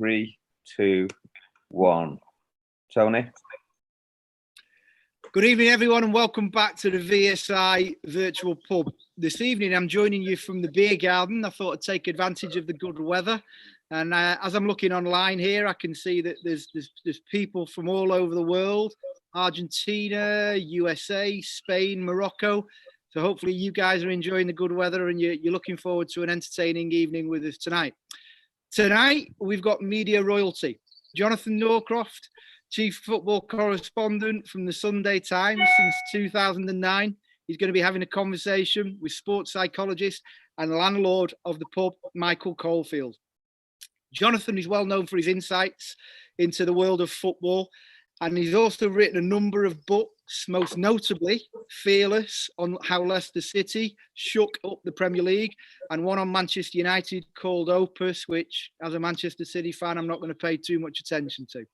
3, 2, 1. Tony? Good evening, everyone, and welcome back to the VSI virtual pub. This evening, I'm joining you from the beer garden. I thought I'd take advantage of the good weather. And as I'm looking online here, I can see that there's people from all over the world, Argentina, USA, Spain, Morocco. So hopefully you guys are enjoying the good weather and you're looking forward to an entertaining evening with us tonight. Tonight, we've got media royalty. Jonathan Northcroft, Chief Football Correspondent from the Sunday Times since 2009. He's going to be having a conversation with sports psychologist and landlord of the pub, Michael Caulfield. Jonathan is well known for his insights into the world of football, and he's also written a number of books, most notably Fearless, on how Leicester City shook up the Premier League, and one on Manchester United called Opus, which, as a Manchester City fan, I'm not going to pay too much attention to.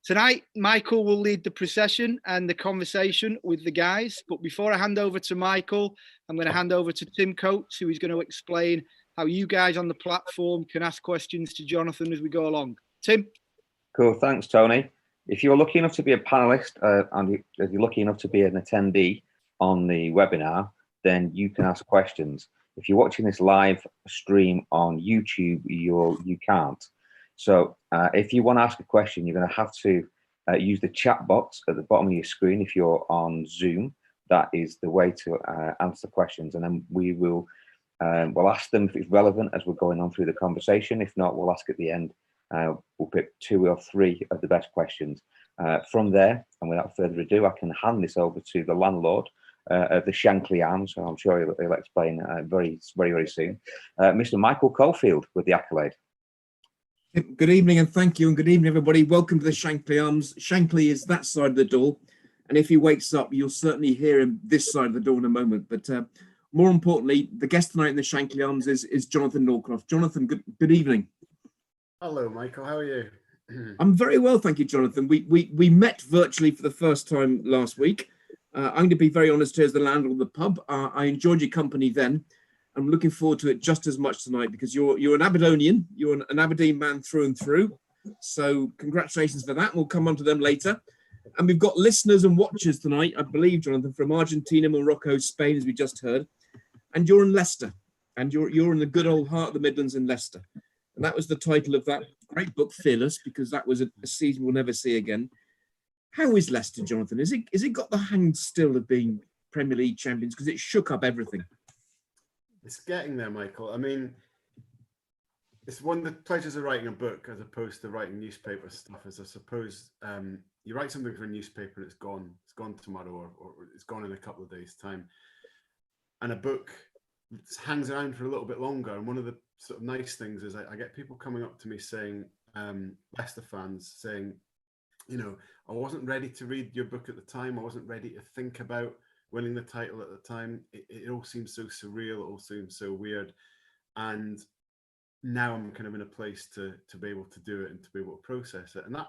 Tonight, Michael will lead the procession and the conversation with the guys. But before I hand over to Michael, I'm going to hand over to Tim Coates, who is going to explain how you guys on the platform can ask questions to Jonathan as we go along. Tim? Cool, thanks, Tony. If you're lucky enough to be a panelist and if you're lucky enough to be an attendee on the webinar, then you can ask questions. If you're watching this live stream on YouTube, you can't. So if you want to ask a question, you're going to have to use the chat box at the bottom of your screen. If you're on Zoom, that is the way to answer questions. And then we will we'll ask them if it's relevant as we're going on through the conversation. If not, we'll ask at the end. We'll pick 2 or 3 of the best questions. From there, and without further ado, I can hand this over to the landlord of the Shankly Arms. So I'm sure he'll explain very, very soon. Mr. Michael Caulfield with the accolade. Good evening and thank you, and good evening everybody. Welcome to the Shankly Arms. Shankly is that side of the door, and if he wakes up, you'll certainly hear him this side of the door in a moment. But more importantly, the guest tonight in the Shankly Arms is Jonathan Northcroft. Jonathan, good evening. Hello, Michael. How are you? I'm very well, thank you, Jonathan. We met virtually for the first time last week. I'm going to be very honest here as the landlord of the pub. I enjoyed your company then. I'm looking forward to it just as much tonight because you're an Aberdonian. You're an Aberdeen man through and through. So congratulations for that. We'll come on to them later. And we've got listeners and watchers tonight, I believe, Jonathan, from Argentina, Morocco, Spain, as we just heard. And you're in Leicester. And you're in the good old heart of the Midlands in Leicester. And that was the title of that great book, Fearless, because that was a season we'll never see again. How is Leicester, Jonathan? Is it got the hang still of being Premier League champions? Because it shook up everything. It's getting there, Michael. I mean, it's one of the pleasures of writing a book as opposed to writing newspaper stuff. As I suppose you write something for a newspaper, it's gone tomorrow, or it's gone in a couple of days' time. And a book hangs around for a little bit longer. And one of the sort of nice things is I get people coming up to me saying, Leicester fans saying, you know, I wasn't ready to read your book at the time. I wasn't ready to think about winning the title at the time. It all seems so surreal. It all seems so weird. And now I'm kind of in a place to be able to do it and to be able to process it. And that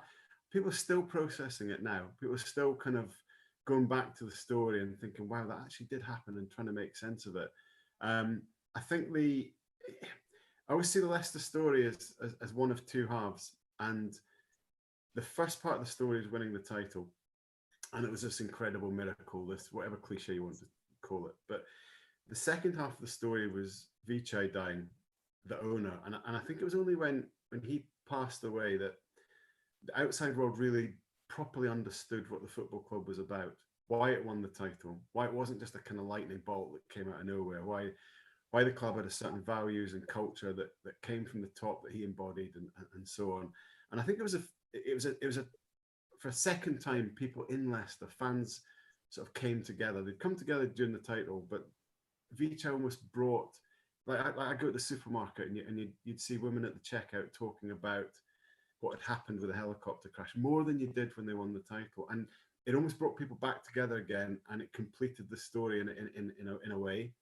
people are still processing it now. People are still kind of going back to the story and thinking, wow, that actually did happen, and trying to make sense of it. I think I always see the Leicester story as one of 2 halves. And the first part of the story is winning the title. And it was this incredible miracle, this whatever cliche you want to call it. But the second half of the story was VSI dying, the owner. And I think it was only when he passed away that the outside world really properly understood what the football club was about, why it won the title, why it wasn't just a kind of lightning bolt that came out of nowhere, why the club had a certain values and culture that came from the top that he embodied, and so on. And I think it was for a second time, people in Leicester, fans, sort of came together. They'd come together during the title, but VSI almost brought, I go to the supermarket and you'd see women at the checkout talking about what had happened with the helicopter crash, more than you did when they won the title. And it almost brought people back together again, and it completed the story in a way,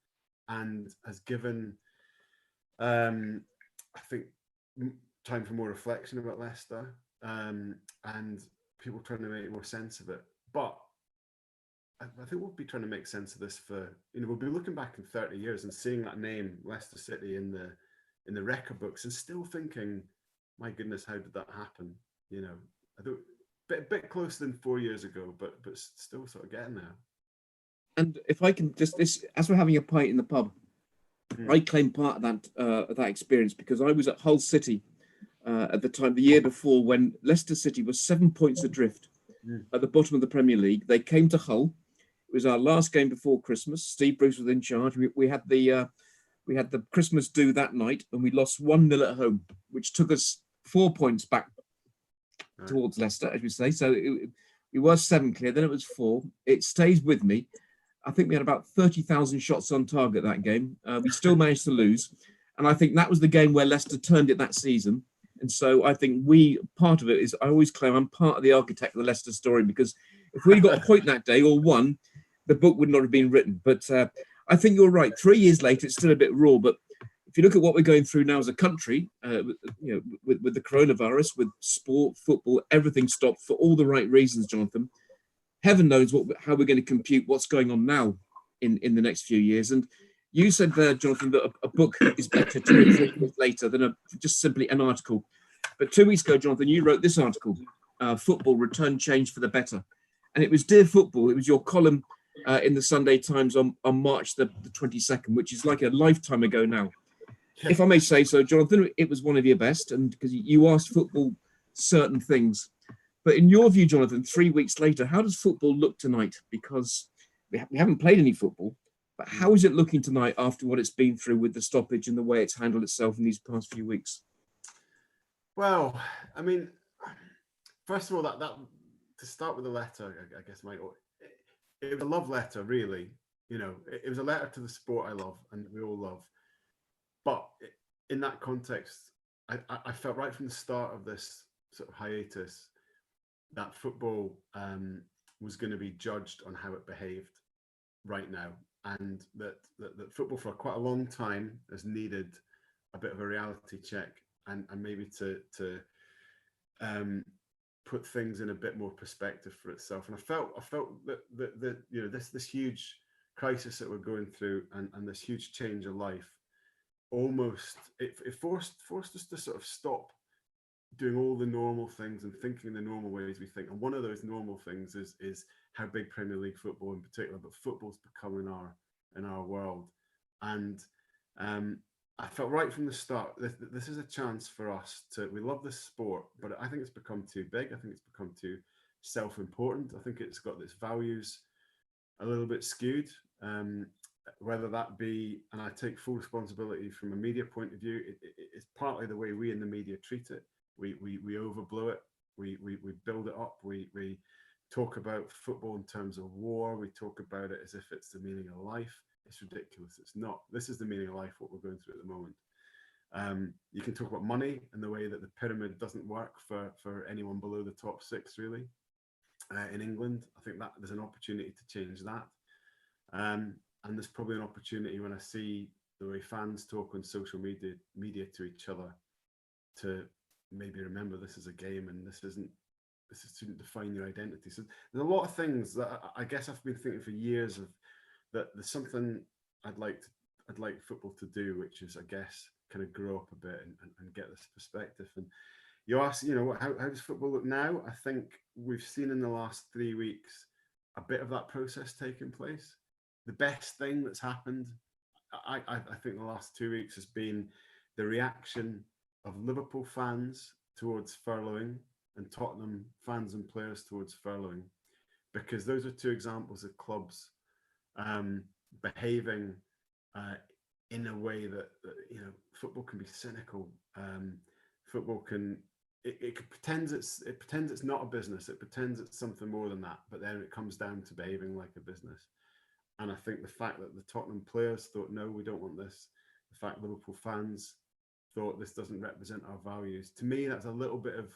and has given, I think, time for more reflection about Leicester, and people trying to make more sense of it. But I think we'll be trying to make sense of this for, we'll be looking back in 30 years and seeing that name, Leicester City, in the record books, and still thinking my goodness, how did that happen? You know, I don't, bit closer than 4 years ago, but still sort of getting there. And if I can just, this, as we're having a pint in the pub, I claim part of that experience because I was at Hull City at the time, the year before, when Leicester City was 7 points adrift at the bottom of the Premier League. They came to Hull. It was our last game before Christmas. Steve Bruce was in charge. We had the Christmas do that night, and we lost 1-0 at home, which took us 4 points back towards Leicester, as we say. So it was 7 clear. Then it was 4. It stays with me. I think we had about 30,000 shots on target that game. We still managed to lose. And I think that was the game where Leicester turned it that season. And so I think part of it is, I always claim I'm part of the architect of the Leicester story, because if we got a point that day or won, the book would not have been written. But I think you're right. 3 years later, it's still a bit raw. But if you look at what we're going through now as a country, with the coronavirus, with sport, football, everything stopped for all the right reasons, Jonathan. Heaven knows how we're going to compute what's going on now in the next few years. And you said there, Jonathan, that a book is better 2 or 3 years later than just simply an article. But 2 weeks ago, Jonathan, you wrote this article, Football, Return Change for the Better. And it was Dear Football. It was your column in the Sunday Times on March the 22nd, which is like a lifetime ago now. If I may say so, Jonathan, it was one of your best, and because you asked football certain things. But in your view, Jonathan, 3 weeks later, how does football look tonight? Because we haven't played any football, but how is it looking tonight after what it's been through with the stoppage and the way it's handled itself in these past few weeks? Well, I mean, first of all, that to start with the letter, I guess, Michael, it was a love letter, really. You know, it was a letter to the sport I love and we all love. But in that context, I felt right from the start of this sort of hiatus that football was going to be judged on how it behaved right now, and that football for quite a long time has needed a bit of a reality check and maybe to put things in a bit more perspective for itself. And I felt that you know, this huge crisis that we're going through and this huge change of life, almost it forced us to sort of stop doing all the normal things and thinking in the normal ways we think. And one of those normal things is how big Premier League football in particular, but football's become in our world. And I felt right from the start, this is a chance for us we love this sport, but I think it's become too big. I think it's become too self-important. I think it's got its values a little bit skewed. Whether that be, and I take full responsibility from a media point of view, it's partly the way we in the media treat it. We overblow it. We build it up. We talk about football in terms of war. We talk about it as if it's the meaning of life. It's ridiculous. It's not. This is the meaning of life, what we're going through at the moment. You can talk about money and the way that the pyramid doesn't work for anyone below the top 6, really. In England, I think that there's an opportunity to change that. And there's probably an opportunity when I see the way fans talk on social media to each other to maybe remember this is a game and this shouldn't define your identity. So there's a lot of things that I guess I've been thinking for years of, that there's something I'd like football to do, which is, I guess, kind of grow up a bit and get this perspective. And you ask, you know, how does football look now? I think we've seen in the last 3 weeks a bit of that process taking place. The best thing that's happened, I think, the last 2 weeks has been the reaction of Liverpool fans towards furloughing and Tottenham fans and players towards furloughing, because those are 2 examples of clubs behaving in a way that you know, football can be cynical. Football can it pretends it's not a business. It pretends it's something more than that. But then it comes down to behaving like a business. And I think the fact that the Tottenham players thought, no, we don't want this. The fact Liverpool fans thought this doesn't represent our values. To me, that's a little bit of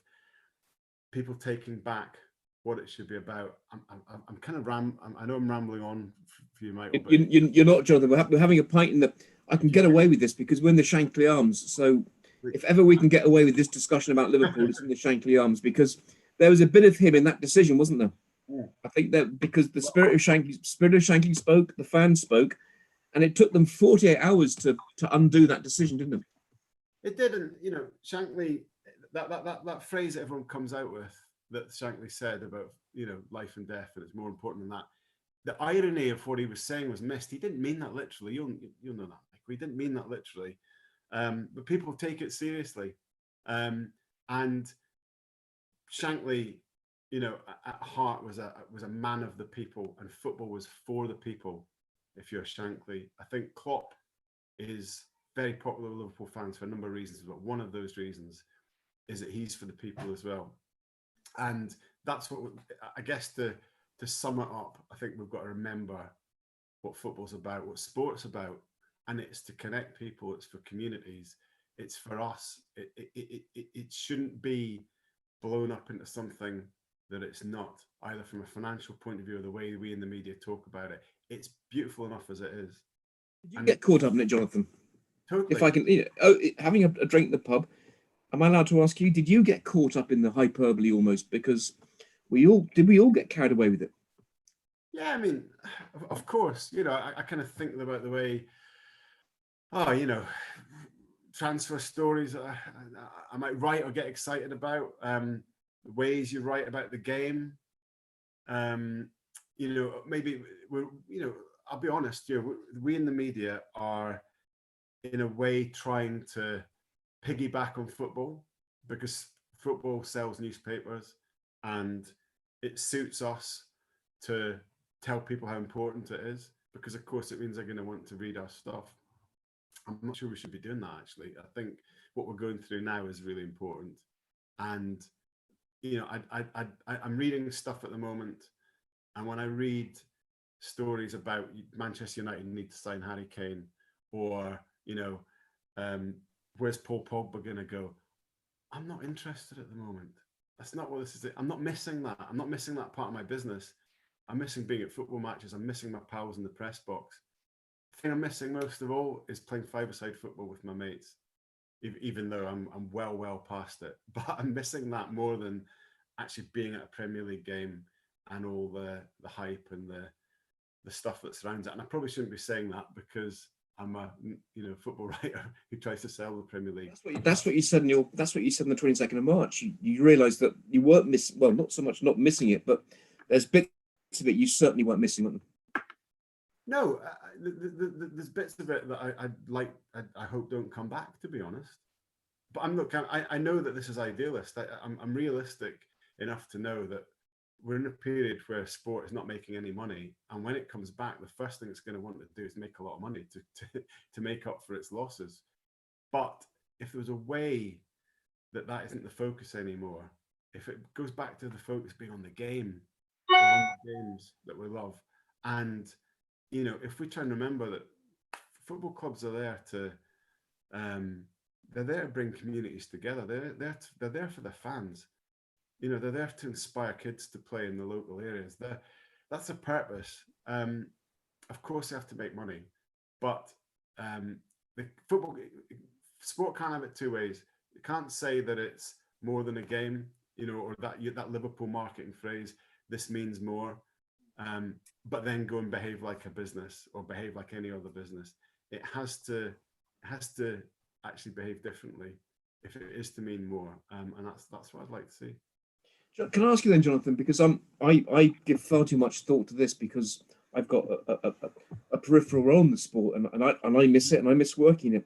people taking back what it should be about. I'm kind of I know I'm rambling on for you, Michael. But you're not, Jonathan. We're having a pint in the. I can get away with this because we're in the Shankly Arms. So if ever we can get away with this discussion about Liverpool, it's in the Shankly Arms, because there was a bit of him in that decision, wasn't there? Yeah. I think that because the spirit of Shankly spoke, the fans spoke, and it took them 48 hours to undo that decision, didn't it? It didn't. You know, Shankly, that phrase that everyone comes out with, that Shankly said about, you know, life and death, and it's more important than that. The irony of what he was saying was missed. He didn't mean that literally. You'll know that. Like, we didn't mean that literally, but people take it seriously. And Shankly, you know, at heart was a man of the people, and football was for the people. If you're Shankly, I think Klopp is very popular with Liverpool fans for a number of reasons, but one of those reasons is that he's for the people as well. And that's what, I guess, to sum it up, I think we've got to remember what football's about, what sport's about, and it's to connect people. It's for communities. It's for us. It shouldn't be blown up into something that it's not, either from a financial point of view or the way we in the media talk about it. It's beautiful enough as it is. Did you get caught up in it, Jonathan? Totally. If I can, having a drink in the pub, am I allowed to ask you, did you get caught up in the hyperbole almost? Because we all get carried away with it? Yeah, I mean, of course, you know, I kind of think about the way, you know, transfer stories I might write or get excited about, the ways you write about the game. You know, maybe I'll be honest, you know, we in the media are in a way trying to piggyback on football, because football sells newspapers and it suits us to tell people how important it is, because of course it means they're going to want to read our stuff. I'm not sure we should be doing that, actually. I think what we're going through now is really important. And, you know, I'm reading stuff at the moment, and when I read stories about Manchester United need to sign Harry Kane, or, you know, where's Paul Pogba going to go? I'm not interested at the moment. That's not what this is. I'm not missing that. I'm not missing that part of my business. I'm missing being at football matches. I'm missing my pals in the press box. The thing I'm missing most of all is playing five-a-side football with my mates, even though I'm well past it. But I'm missing that more than actually being at a Premier League game and all the hype and the stuff that surrounds it. And I probably shouldn't be saying that, because I'm a football writer who tries to sell the Premier League. That's what you said in the 22nd of March. You realised that you weren't missing. Well, not so much not missing it, but there's bits of it you certainly weren't missing, weren't there? No, there's bits of it that I hope don't come back, to be honest. But I know that this is idealist. I'm realistic enough to know that we're in a period where sport is not making any money, and when it comes back, the first thing it's going to want to do is make a lot of money to make up for its losses. But if there was a way that isn't the focus anymore, if it goes back to the focus being on the game, on the games that we love, and you know, if we try and remember that football clubs are there to, they're there to bring communities together. They're there for the fans. You know, they're there to inspire kids to play in the local areas. That's a purpose. Of course, they have to make money, but the sport can't have it two ways. You can't say that it's more than a game, you know, or that Liverpool marketing phrase, this means more. But then go and behave like a business or behave like any other business. It has to actually behave differently if it is to mean more. And that's what I'd like to see. Can I ask you then, Jonathan, because I give far too much thought to this, because I've got a peripheral role in the sport, and I miss it, and I miss working it.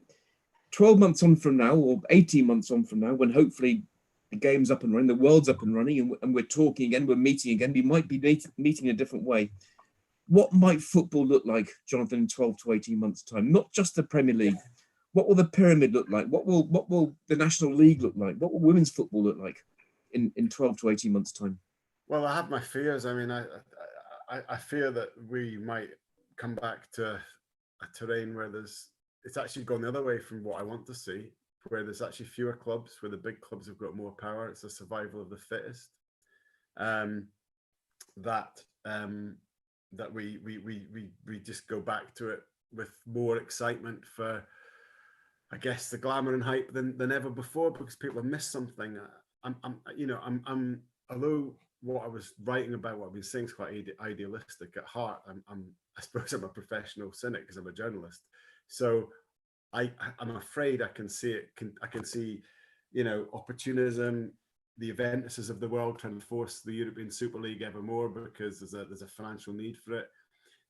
12 months on from now, or 18 months on from now, when hopefully the game's up and running, the world's up and running, and we're talking again, we're meeting again, we might be meeting in a different way. What might football look like, Jonathan, in 12 to 18 months' time? Not just the Premier League. What will the pyramid look like? What will the National League look like? What will women's football look like in 12 to 18 months' time? Well, I have my fears. I mean, I fear that we might come back to a terrain where it's actually gone the other way from what I want to see, where there's actually fewer clubs, where the big clubs have got more power. It's a survival of the fittest. That we just go back to it with more excitement for, I guess, the glamour and hype than ever before, because people have missed something. I'm although what I was writing about, what I've been saying is quite idealistic at heart. I suppose I'm a professional cynic because I'm a journalist. So I'm afraid I can see it. I can see opportunism, the Juventuses of the world trying to force the European Super League ever more because there's a financial need for it.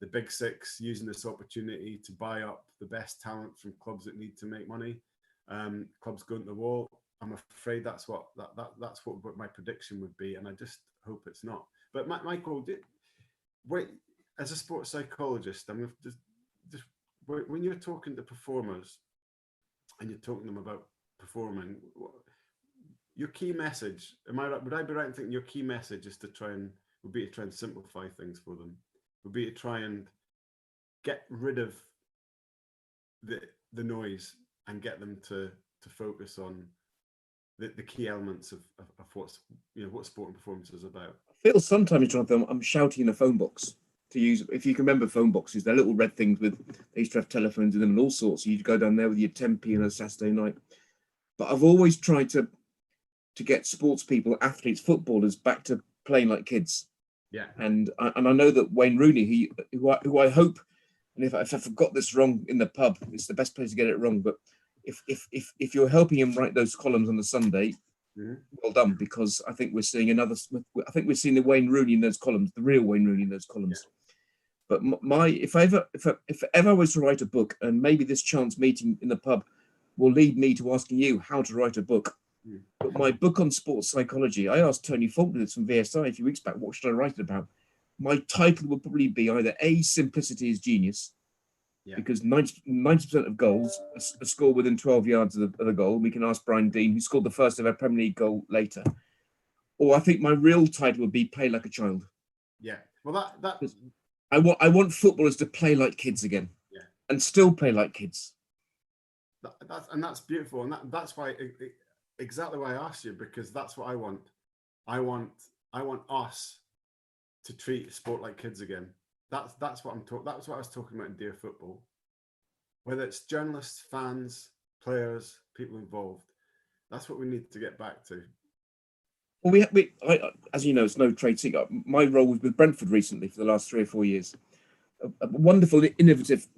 The Big Six using this opportunity to buy up the best talent from clubs that need to make money. Clubs going to the wall. I'm afraid that's what my prediction would be, and I just hope it's not. But Michael, as a sports psychologist, I'm just when you're talking to performers and you're talking to them about performing, your key message, would I be right in thinking your key message is would be to try and simplify things for them, would be to try and get rid of the noise and get them to focus on the key elements of what sport and performance is about? I feel sometimes, Jonathan, I'm shouting in a phone box. To use, if you can remember phone boxes, they're little red things they used to have telephones in them and all sorts. So you'd go down there with your 10p on a Saturday night. But I've always tried to get sports people, athletes, footballers back to playing like kids. Yeah. And I know that Wayne Rooney, who I hope, and if I forgot this wrong in the pub, it's the best place to get it wrong. But if you're helping him write those columns on the Sunday, well done, because I think we're seeing the Wayne Rooney in those columns, the real Wayne Rooney in those columns. Yeah. But if ever I was to write a book, and maybe this chance meeting in the pub will lead me to asking you how to write a book. But my book on sports psychology, I asked Tony Faulkner from VSI a few weeks back, what should I write it about? My title would probably be either A, simplicity is genius, because 90% of goals are scored within 12 yards of the goal. We can ask Brian Dean, who scored the first ever Premier League goal later. Or I think my real title would be Play Like a Child. Yeah. Well, that I want footballers to play like kids again, and still play like kids. That's beautiful, and that's why exactly why I asked you, because that's what I want. I want us to treat sport like kids again. That's what I'm talking. That's what I was talking about in Dear Football. Whether it's journalists, fans, players, people involved, that's what we need to get back to. Well, as you know, it's no trade secret. My role was with Brentford recently for the last 3 or 4 years. A wonderful, innovative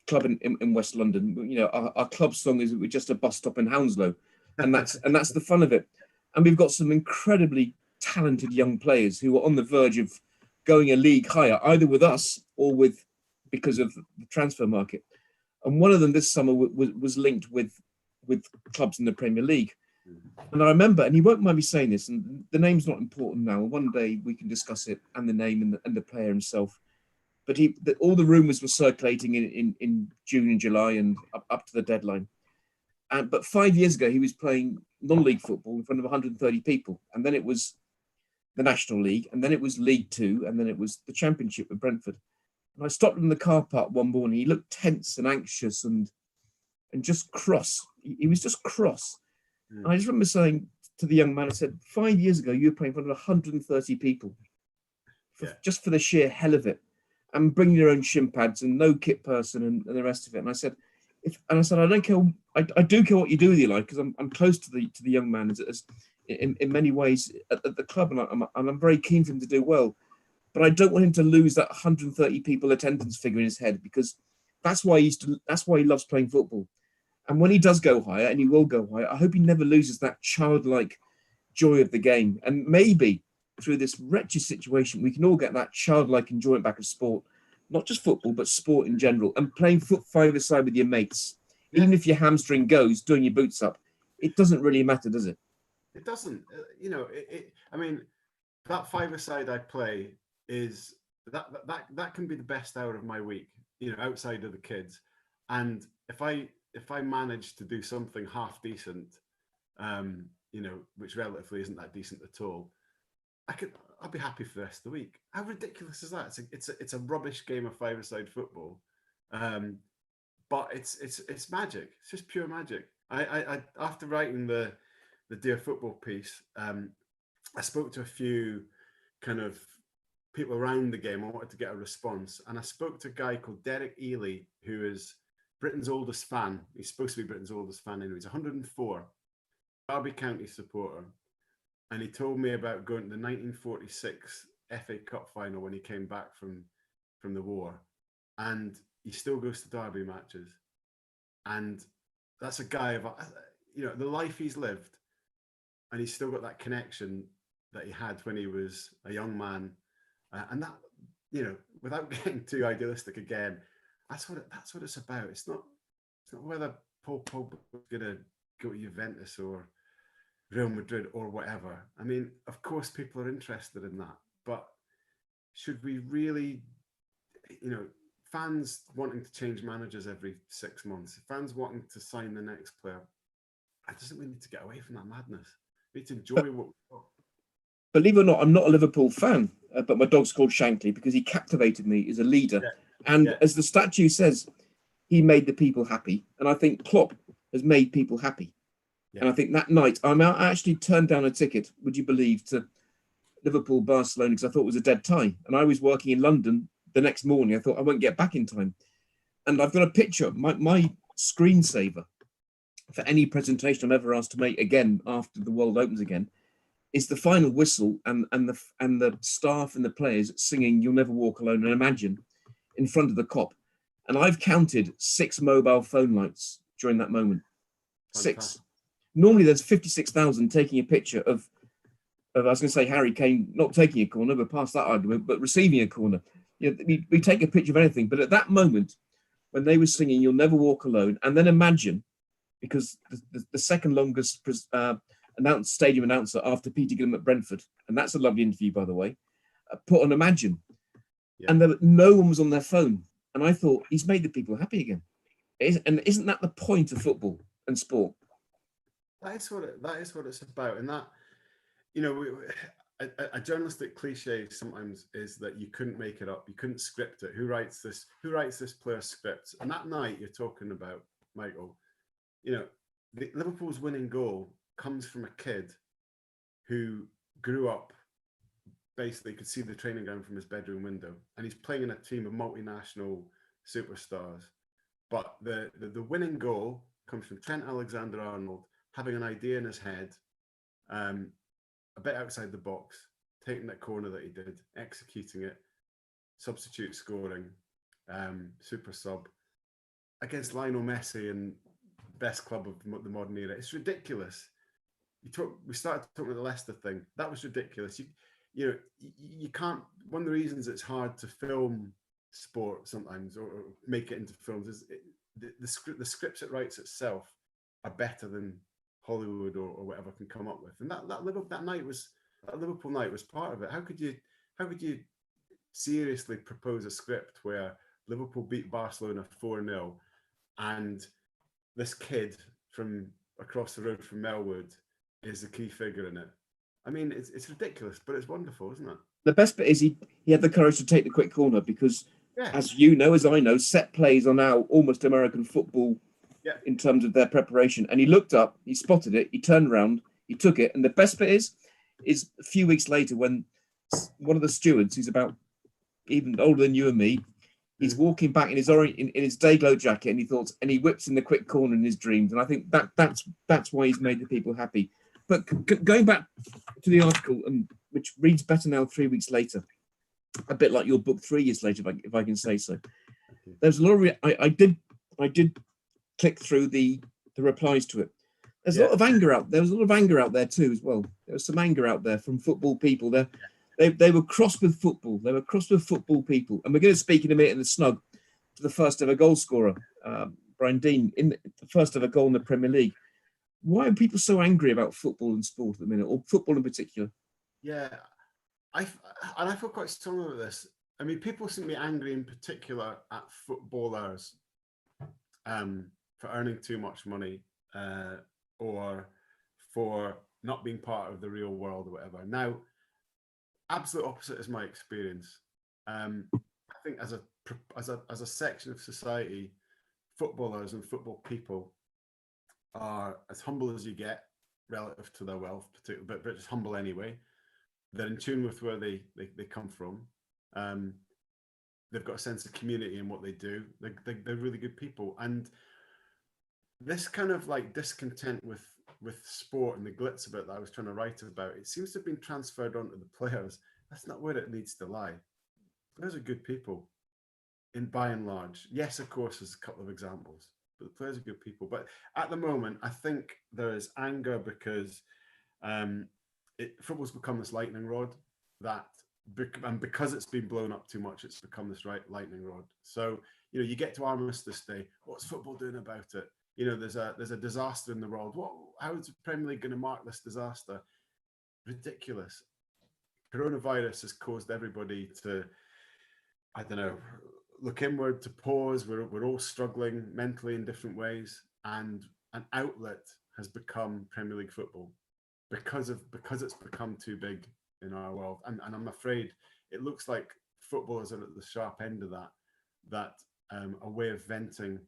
club in West London. Our club song is "We're just a bus stop in Hounslow," and that's the fun of it. And we've got some incredibly talented young players who are on the verge of going a league higher, either with us or because of the transfer market. And one of them this summer was linked with clubs in the Premier League. And I remember, and he won't mind me saying this, and the name's not important now. One day we can discuss it, and the name and the player himself. But all the rumours were circulating in June and July and up to the deadline. But 5 years ago, he was playing non-league football in front of 130 people, and then it was the National League, and then it was League Two, and then it was the Championship with Brentford. And I stopped him in the car park one morning. He looked tense and anxious and just cross. He was just cross. And I just remember saying to the young man, I said, 5 years ago, you were playing in front of 130 people, just for the sheer hell of it, and bringing your own shin pads and no kit person and the rest of it. And I said, I don't care. I do care what you do with your life, because I'm close to the young man as in many ways at the club, and I'm very keen for him to do well. But I don't want him to lose that 130 people attendance figure in his head, because that's why he loves playing football. And when he does go higher, and he will go higher, I hope he never loses that childlike joy of the game. And maybe through this wretched situation, we can all get that childlike enjoyment back of sport, not just football, but sport in general, and playing foot five-a-side with your mates. Even if your hamstring goes, doing your boots up, it doesn't really matter, does it? It doesn't. I mean, that five-a-side I play is that can be the best hour of my week, outside of the kids. And if I manage to do something half decent, which relatively isn't that decent at all, I'll be happy for the rest of the week. How ridiculous is that? It's a rubbish game of five-a-side football, but it's magic. It's just pure magic. I after writing the Dear Football piece, I spoke to a few kind of people around the game. I wanted to get a response, and I spoke to a guy called Derek Ely, who is Britain's oldest fan. He's supposed to be Britain's oldest fan anyway. He's 104, Derby County supporter. And he told me about going to the 1946 FA Cup final when he came back from the war. And he still goes to Derby matches. And that's a guy of, the life he's lived. and he's still got that connection that he had when he was a young man. And that, you know, without getting too idealistic again, that's what it's about. It's not whether Paul Pogba is going to go to Juventus or Real Madrid or whatever. I mean, of course, people are interested in that, but should we really, you know, fans wanting to change managers every 6 months, fans wanting to sign the next player, I just think we need to get away from that madness. We need to enjoy what we've got. Believe it or not, I'm not a Liverpool fan, but my dog's called Shankly because he captivated me as a leader. Yeah. And as the statue says, he made the people happy. And I think Klopp has made people happy. Yeah. And I think that night, I actually turned down a ticket, would you believe, to Liverpool Barcelona because I thought it was a dead tie. And I was working in London the next morning. I thought I won't get back in time. And I've got a picture, my screensaver for any presentation I'm ever asked to make again after the world opens again, is the final whistle and the staff and the players singing "You'll Never Walk Alone" and Imagine in front of the Kop. And I've counted 6 mobile phone lights during that moment. Fantastic. 6. Normally there's 56,000 taking a picture of I was going to say Harry Kane not taking a corner, but past that argument, but receiving a corner. You know, we take a picture of anything. But at that moment, when they were singing "You'll Never Walk Alone" and then Imagine, because the second longest stadium announcer after Peter Gillam at Brentford, and that's a lovely interview, by the way, put on Imagine. Yeah. And no one was on their phone. And I thought, he's made the people happy again. And isn't that the point of football and sport? That is what it's about. And that, you know, a journalistic cliche sometimes is that you couldn't make it up. You couldn't script it. Who writes this player's script? And that night you're talking about, Michael, you know, Liverpool's winning goal comes from a kid who grew up, basically could see the training ground from his bedroom window, and he's playing in a team of multinational superstars. But the winning goal comes from Trent Alexander-Arnold having an idea in his head, a bit outside the box, taking that corner that he did, executing it, substitute scoring, super sub against Lionel Messi and best club of the modern era. It's ridiculous. We started talking about the Leicester thing. That was ridiculous. You can't. One of the reasons it's hard to film sport sometimes or make it into films is the scripts it writes itself are better than Hollywood or whatever can come up with. And that Liverpool night was part of it. How could you seriously propose a script where Liverpool beat Barcelona 4-0 and this kid from across the road from Melwood is the key figure in it? I mean, it's ridiculous, but it's wonderful, isn't it? The best bit is he had the courage to take the quick corner because, as you know, as I know, set plays are now almost American football in terms of their preparation. And he looked up, he spotted it, he turned around, he took it. And the best bit is a few weeks later when one of the stewards, who's about even older than you and me, he's walking back in his in his Dayglow jacket, and he whips in the quick corner in his dreams. And I think that's why he's made the people happy. But going back to the article, which reads better now 3 weeks later, a bit like your book 3 years later, if I can say so. There's a lot of I did click through the replies to it. There's a lot of anger out. There was a lot of anger out there too, as well. There was some anger out there from football people. They were cross with football. They were cross with football people. And we're going to speak in a minute in the snug to the first ever goal scorer, Brian Dean, in the first ever goal in the Premier League. Why are people so angry about football and sport at the minute, or football in particular? Yeah, I feel quite strongly about this. I mean, people seem to be angry in particular at footballers for earning too much money or for not being part of the real world or whatever. Now, absolute opposite is my experience. I think as a section of society, footballers and football people are as humble as you get relative to their wealth, particularly, but just humble anyway. They're in tune with where they come from. They've got a sense of community in what they do. They're really good people. And this kind of like discontent with sport and the glitz of it that I was trying to write about, it seems to have been transferred onto the players. That's not where it needs to lie. Players are good people, by and large. Yes, of course, there's a couple of examples, but the players are good people. But at the moment, I think there is anger because Football's become this lightning rod that, and because it's been blown up too much, it's become this lightning rod. So, you get to Armistice Day. What's football doing about it? There's a disaster in the world. How is the Premier League going to mark this disaster? Ridiculous. Coronavirus has caused everybody to, I don't know, look inward, to pause. We're all struggling mentally in different ways, and an outlet has become Premier League football because it's become too big in our world. And I'm afraid it looks like footballers are at the sharp end of that a way of venting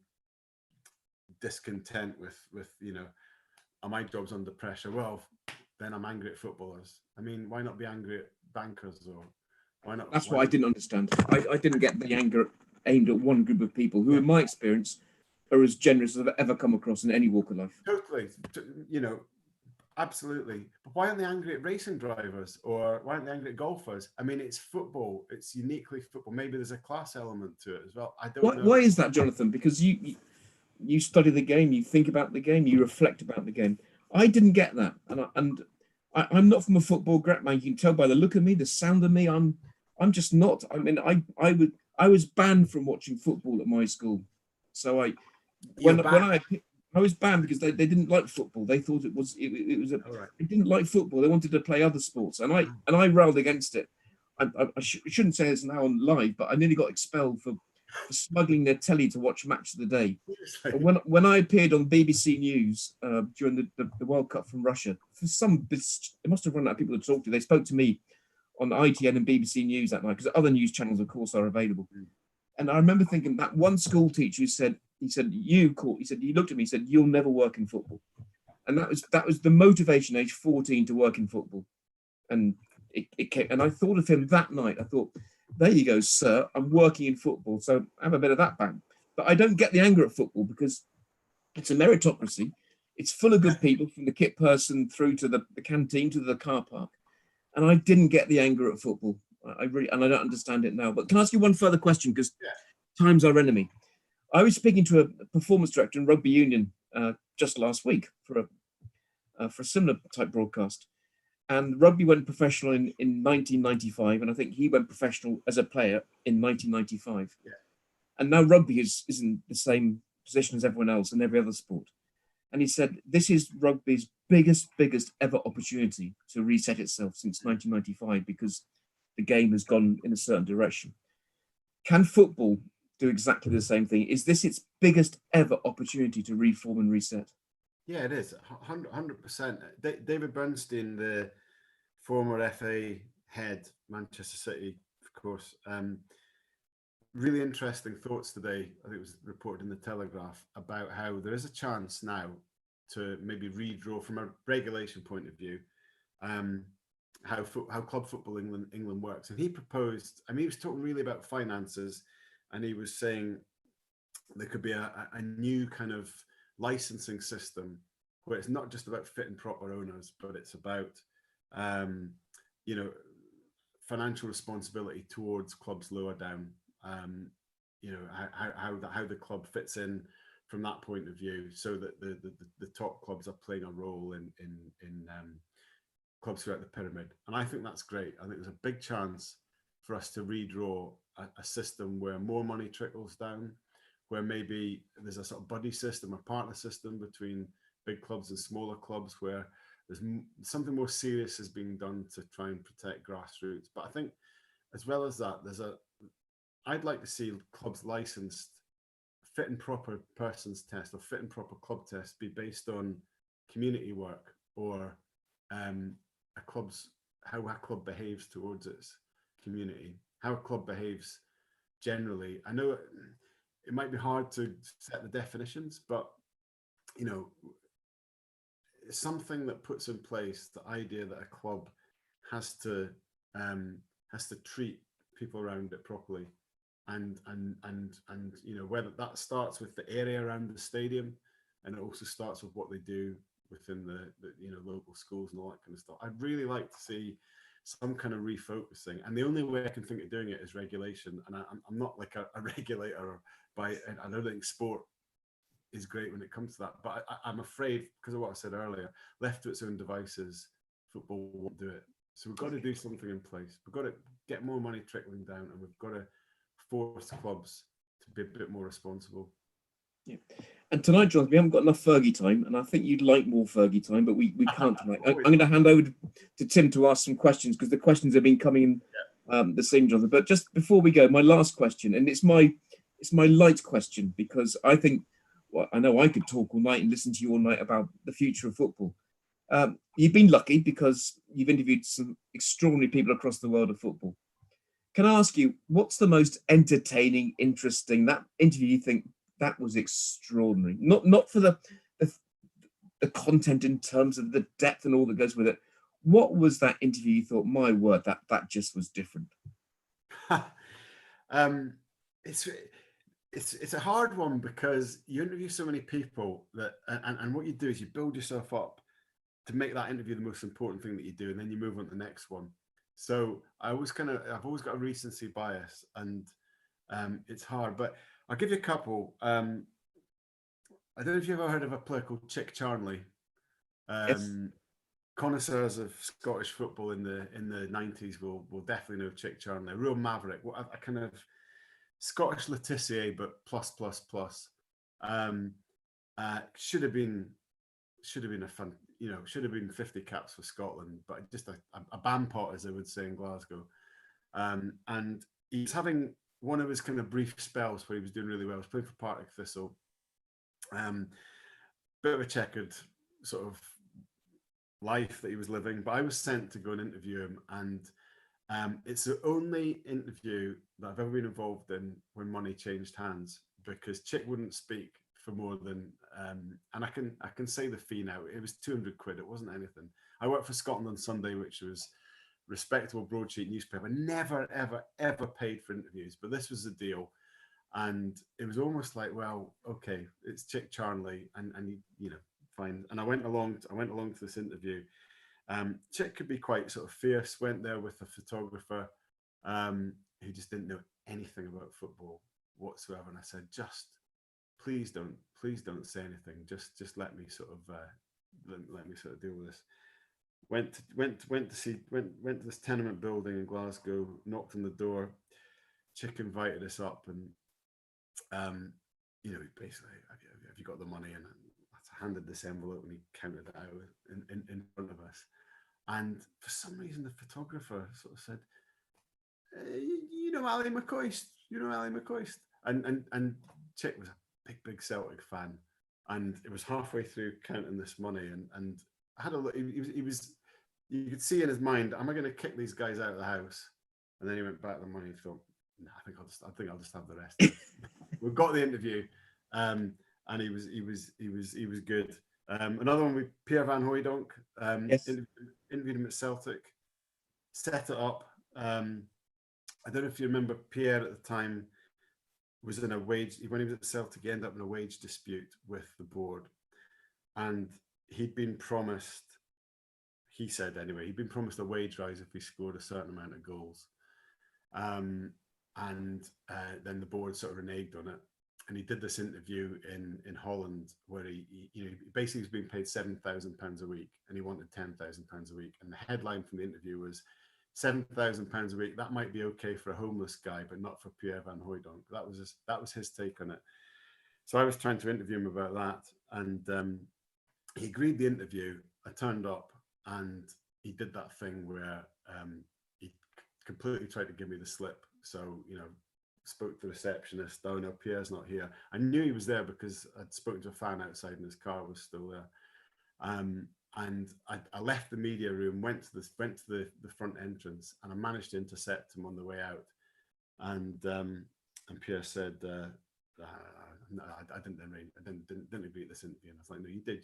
discontent with my job's under pressure. Well, then I'm angry at footballers. I mean, why not be angry at bankers, or why not? That's what I didn't understand. I didn't get the anger aimed at one group of people who, in my experience, are as generous as I've ever come across in any walk of life. Totally, absolutely. But why aren't they angry at racing drivers, or why aren't they angry at golfers? I mean, it's football. It's uniquely football. Maybe there's a class element to it as well. I don't know. Why is that, Jonathan? Because you study the game, you think about the game, you reflect about the game. I didn't get that, and I'm not from a football background. You can tell by the look of me, the sound of me. I'm just not. I mean, I was banned from watching football at my school. So I was banned because they didn't like football. They thought it was they didn't like football. They wanted to play other sports, and I railed against it. I shouldn't say this now on live, but I nearly got expelled for smuggling their telly to watch Match of the Day. When I appeared on BBC News during the World Cup from Russia, it must have run out of people to talk to. They spoke to me on ITN and BBC News that night, because other news channels, of course, are available. And I remember thinking that one school teacher who said, he looked at me, he said, "You'll never work in football." And that was the motivation, age 14, to work in football. And it came, and I thought of him that night. I thought, there you go, sir, I'm working in football, so I have a bit of that back. But I don't get the anger at football, because it's a meritocracy. It's full of good people, from the kit person through to the canteen to the car park. And I didn't get the anger at football. I don't understand it now. But can I ask you one further question? Because time's our enemy. I was speaking to a performance director in rugby union just last week for a similar type broadcast. And rugby went professional in 1995, and I think he went professional as a player in 1995. Yeah. And now rugby is in the same position as everyone else in every other sport. And he said, this is rugby's biggest ever opportunity to reset itself since 1995, because the game has gone in a certain direction. Can football do exactly the same thing? Is this its biggest ever opportunity to reform and reset? Yeah, it is 100%. David Bernstein, the former FA head, Manchester City, of course, really interesting thoughts today. I think it was reported in the Telegraph about how there is a chance now to maybe redraw, from a regulation point of view, how club football England works. And he proposed, I mean, he was talking really about finances, and he was saying there could be a new kind of licensing system where it's not just about fit and proper owners, but it's about financial responsibility towards clubs lower down. How the club fits in from that point of view, so that the top clubs are playing a role in clubs throughout the pyramid. And I think that's great. I think there's a big chance for us to redraw a system where more money trickles down, where maybe there's a sort of buddy system, a partner system between big clubs and smaller clubs, where there's something more serious is being done to try and protect grassroots. But I think, as well as that, I'd like to see clubs licensed fit and proper persons test or fit and proper club test be based on community work, or how a club behaves towards its community, how a club behaves generally. I know it might be hard to set the definitions, but it's something that puts in place the idea that a club has to treat people around it properly, and whether that starts with the area around the stadium, and it also starts with what they do within the local schools and all that kind of stuff. I'd really like to see some kind of refocusing, and the only way I can think of doing it is regulation. And I'm not like a regulator, I don't think sport is great when it comes to that, but I'm afraid, because of what I said earlier, left to its own devices, football won't do it. So we've got to do something in place. We've got to get more money trickling down, and we've got to force clubs to be a bit more responsible. Yeah. And tonight, John, we haven't got enough Fergie time, and I think you'd like more Fergie time, but we can't tonight. I'm going to hand over to Tim to ask some questions, because the questions have been coming in the same, Jonathan. But just before we go, my last question, and it's my light question, because I think, well, I know I could talk all night and listen to you all night about the future of football. You've been lucky because you've interviewed some extraordinary people across the world of football. Can I ask you, what's the most entertaining, interesting, that interview you think that was extraordinary? Not for the content in terms of the depth and all that goes with it. What was that interview you thought, my word, that just was different? It's a hard one, because you interview so many people that, and what you do is you build yourself up to make that interview the most important thing that you do, and then you move on to the next one. So I've always got a recency bias, and it's hard. But I'll give you a couple. I don't know if you've ever heard of a player called Chick Charnley. Yes. Connoisseurs of Scottish football in the 90s will definitely know Chick Charnley, a real maverick, a kind of Scottish Letitia, but plus. Should have been a fun, should have been 50 caps for Scotland, but just a bam pot, as they would say in Glasgow. And he's having one of his kind of brief spells where he was doing really well. He was playing for Partick Thistle. Bit of a checkered sort of life that he was living, but I was sent to go and interview him, and it's the only interview that I've ever been involved in when money changed hands, because Chick wouldn't speak for more than and I can say the fee now. It was 200 quid. It wasn't anything. I worked for Scotland on Sunday, which was respectable broadsheet newspaper. Never ever paid for interviews, but this was the deal. And it was almost like, well, okay, it's Chick Charnley, and he, fine. And I went along to this interview. Chick could be quite sort of fierce. Went there with a photographer who just didn't know anything about football whatsoever. And I said, please don't say anything. Just let me sort of deal with this. Went to this tenement building in Glasgow. Knocked on the door. Chick invited us up, and basically, have you got the money? And I handed this envelope, and he counted it out in front of us. And for some reason, the photographer sort of said, Ali McCoist, Ali McCoist. And Chick was a big Celtic fan. And it was halfway through counting this money, and I had a look. He was, you could see in his mind, am I going to kick these guys out of the house? And then he went back to the money and thought, no, I think I'll just have the rest. We got the interview, and he was good. Another one with Pierre Van Hooijdonk. Yes. Interviewed him at Celtic, set it up. I don't know if you remember, Pierre at the time was in when he was at Celtic, he ended up in a wage dispute with the board, and he'd been promised, he said anyway, he'd been promised a wage rise if he scored a certain amount of goals. And then the board sort of reneged on it, and he did this interview in Holland where he basically was being paid £7,000 a week, and he wanted £10,000 a week. And the headline from the interview was £7,000 a week. That might be okay for a homeless guy, but not for Pierre Van Hooijdonk. That was his take on it. So I was trying to interview him about that, and he agreed the interview. I turned up, and he did that thing where he completely tried to give me the slip. So, spoke to the receptionist. Oh no, Pierre's not here. I knew he was there because I'd spoken to a fan outside and his car was still there. And I left the media room, went to the front entrance, and I managed to intercept him on the way out. And Pierre said, no, I didn't agree to this interview. And I was like, no, you did.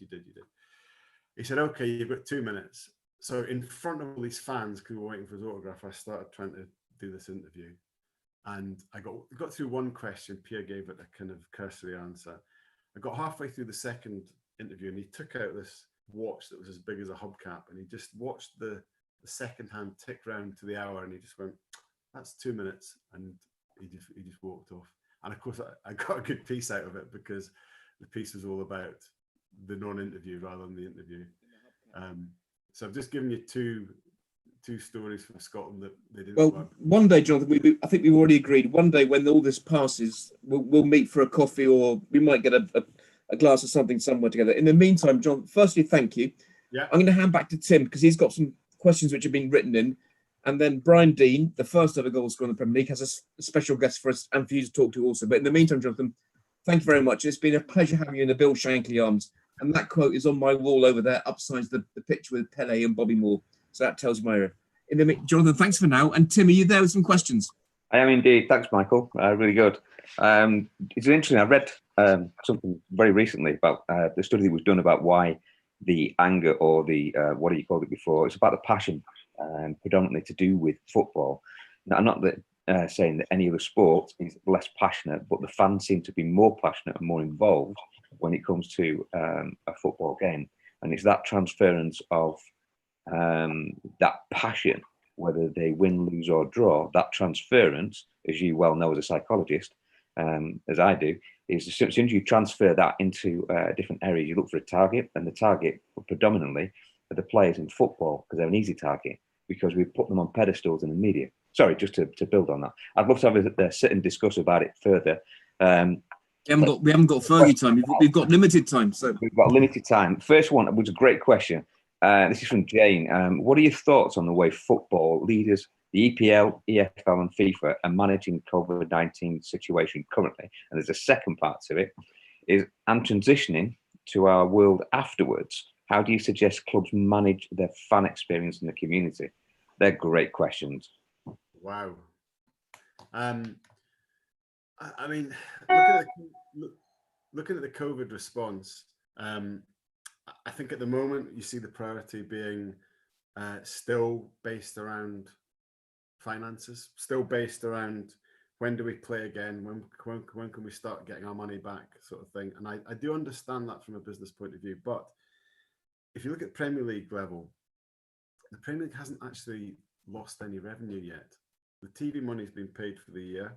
He said, okay, you've got 2 minutes. So in front of all these fans who were waiting for his autograph, I started trying to do this interview. And I got through one question. Pierre gave it a kind of cursory answer. I got halfway through the second interview, and he took out this watch that was as big as a hubcap, and he just watched the second hand tick round to the hour, and he just went, that's 2 minutes, and he just walked off. And of course, I got a good piece out of it, because the piece was all about the non-interview rather than the interview. So I've just given you two stories from Scotland that they didn't Well, work. one day, Jonathan, I think we've already agreed. One day, when all this passes, we'll meet for a coffee, or we might get a glass of something somewhere together. In the meantime, John, firstly, thank you. Yeah. I'm going to hand back to Tim because he's got some questions which have been written in. And then Brian Dean, the first ever goal scorer in the Premier League, has a special guest for us and for you to talk to also. But in the meantime, Jonathan, thank you very much. It's been a pleasure having you in the Bill Shankly arms. And that quote is on my wall over there, upsides the picture with Pele and Bobby Moore. So that tells you my area. Jonathan, thanks for now. And Tim, are you there with some questions? I am indeed. Thanks, Michael. Really good. It's interesting. I read something very recently about the study that was done about why the anger, or the what do you call it before? It's about the passion, predominantly to do with football. Now, I'm not saying that any other sport is less passionate, but the fans seem to be more passionate and more involved when it comes to a football game, and it's that transference of that passion, whether they win, lose or draw, that transference, as you well know as a psychologist, as I do, is as soon as you transfer that into different areas, you look for a target, and the target predominantly are the players in football, because they're an easy target, because we put them on pedestals in the media. Sorry, just to build on that. I'd love to have a sit and discuss about it further. We haven't got Fergie time. We've got limited time. So we've got limited time. First one was a great question. This is from Jane. What are your thoughts on the way football leaders, the EPL, EFL and FIFA are managing COVID-19 situation currently? And there's a second part to it, is I'm transitioning to our world afterwards. How do you suggest clubs manage their fan experience in the community? They're great questions. Wow. I mean, looking at the COVID response, I think at the moment you see the priority being still based around finances, still based around when do we play again, when can we start getting our money back, sort of thing. And I do understand that from a business point of view, but if you look at Premier League level, the Premier League hasn't actually lost any revenue yet. The TV money has been paid for the year.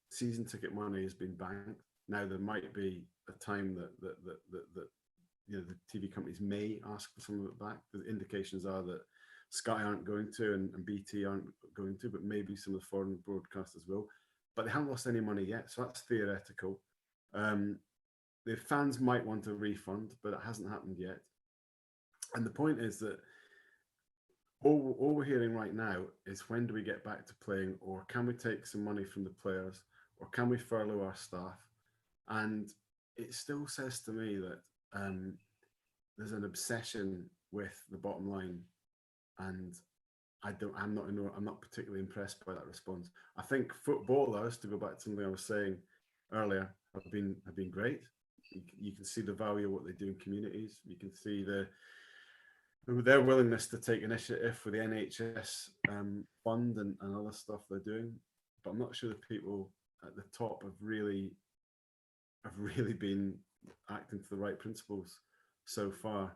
Season ticket money has been banked. Now there might be a time that you know, the TV companies may ask for some of it back. The indications are that Sky aren't going to, and BT aren't going to, but maybe some of the foreign broadcasters will. But they haven't lost any money yet, so that's theoretical. The fans might want a refund, but it hasn't happened yet. And the point is that all we're hearing right now is, when do we get back to playing, or can we take some money from the players, or can we furlough our staff? And it still says to me that there's an obsession with the bottom line, and I'm not particularly impressed by that response. I think footballers, to go back to something I was saying earlier, have been great. You can see the value of what they do in communities. You can see their willingness to take initiative for the NHS fund and other stuff they're doing. But I'm not sure the people at the top have really been acting to the right principles so far.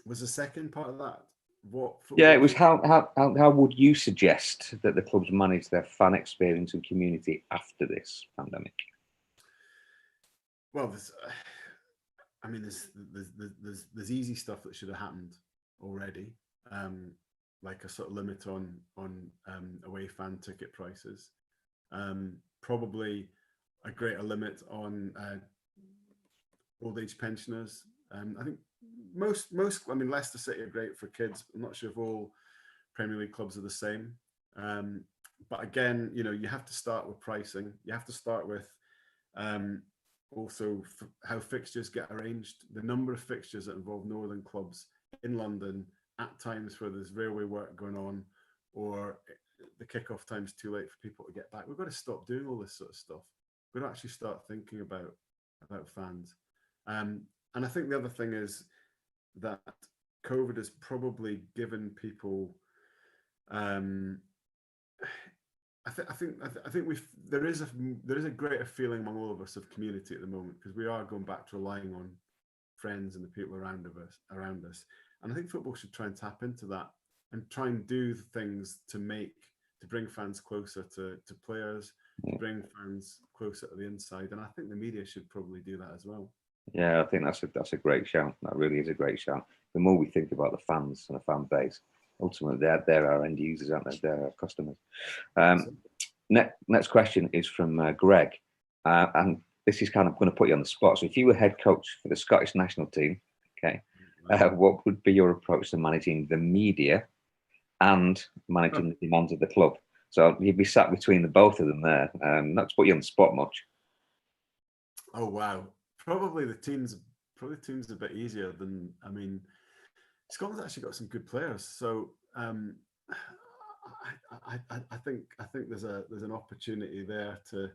Was the second part of that what? Yeah, it was how would you suggest that the clubs manage their fan experience and community after this pandemic? Well, there's easy stuff that should have happened already, like a sort of limit on away fan ticket prices, probably a greater limit on old age pensioners. I think most, I mean, Leicester City are great for kids. I'm not sure if all Premier League clubs are the same. But again, you know, you have to start with pricing. You have to start with also how fixtures get arranged. The number of fixtures that involve northern clubs in London at times where there's railway work going on, or the kickoff time's too late for people to get back. We've got to stop doing all this sort of stuff. We've got to actually start thinking about fans. And I think the other thing is that COVID has probably given people. I think there is a greater feeling among all of us of community at the moment, because we are going back to relying on friends and the people around us. And I think football should try and tap into that and try and do things to bring fans closer to players, to bring fans closer to the inside. And I think the media should probably do that as well. Yeah, I think that's a great shout. That really is a great shout. the more we think about the fans and the fan base. Ultimately, they're our end users, aren't they? They're our customers. Next question is from Greg, and this is kind of going to put you on the spot. So, if you were head coach for the Scottish national team, okay, what would be your approach to managing the media and managing the demands of the club? So you'd be sat between the both of them there. Not to put you on the spot much. Oh wow, probably the team's a bit easier than. I mean, Scotland's actually got some good players, so I think there's an opportunity there to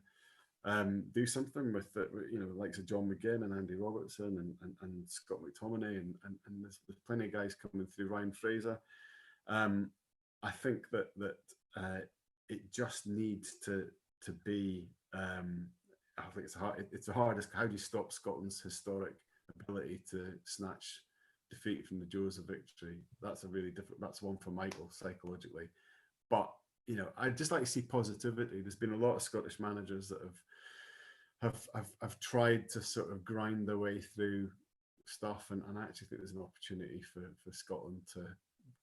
do something with it. You know, likes of John McGinn and Andy Robertson and Scott McTominay and there's plenty of guys coming through. Ryan Fraser. I think that it just needs to be. I think it's the hardest. How do you stop Scotland's historic ability to snatch defeat from the jaws of victory? That's a really difficult. That's one for Michael psychologically. But you know, I'd just like to see positivity. There's been a lot of Scottish managers that have tried to sort of grind their way through stuff, and I actually think there's an opportunity for Scotland to,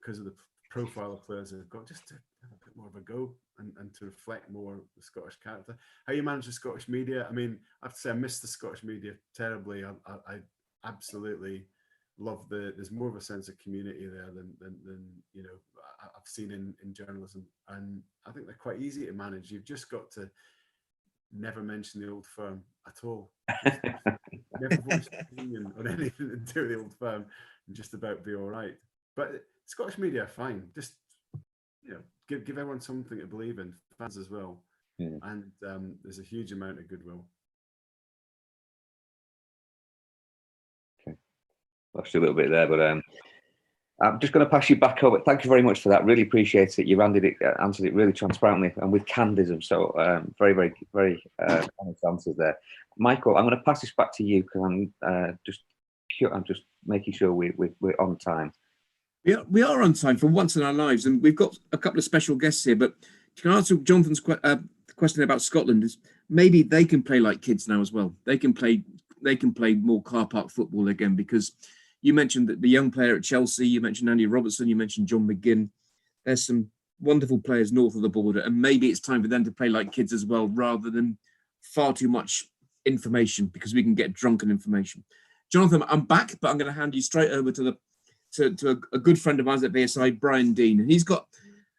because of the profile of players they've got, just to have a bit more of a go and to reflect more the Scottish character. How you manage the Scottish media? I mean, I have to say I miss the Scottish media terribly. I absolutely love there's more of a sense of community there than you know I've seen in journalism, and I think they're quite easy to manage. You've just got to never mention the old firm at all. Never voice an opinion on anything to do with the old firm, and just about be all right. But Scottish media are fine. Just, you know, give everyone something to believe in, fans as well. Yeah. And there's a huge amount of goodwill. Okay, lost you a little bit there, but I'm just going to pass you back over. Thank you very much for that. Really appreciate it. You've answered it really transparently and with candidism. So very, very, very honest answers there. Michael, I'm going to pass this back to you because I'm just making sure we're on time. We are on time for once in our lives, and we've got a couple of special guests here. But to answer Jonathan's question about Scotland, is maybe they can play like kids now as well. They can play more car park football again, because you mentioned that the young player at Chelsea, you mentioned Andy Robertson, you mentioned John McGinn. There's some wonderful players north of the border, and maybe it's time for them to play like kids as well, rather than far too much information, because we can get drunk on information. Jonathan, I'm back, but I'm going to hand you straight over to a good friend of ours at VSI, Brian Dean. And he's got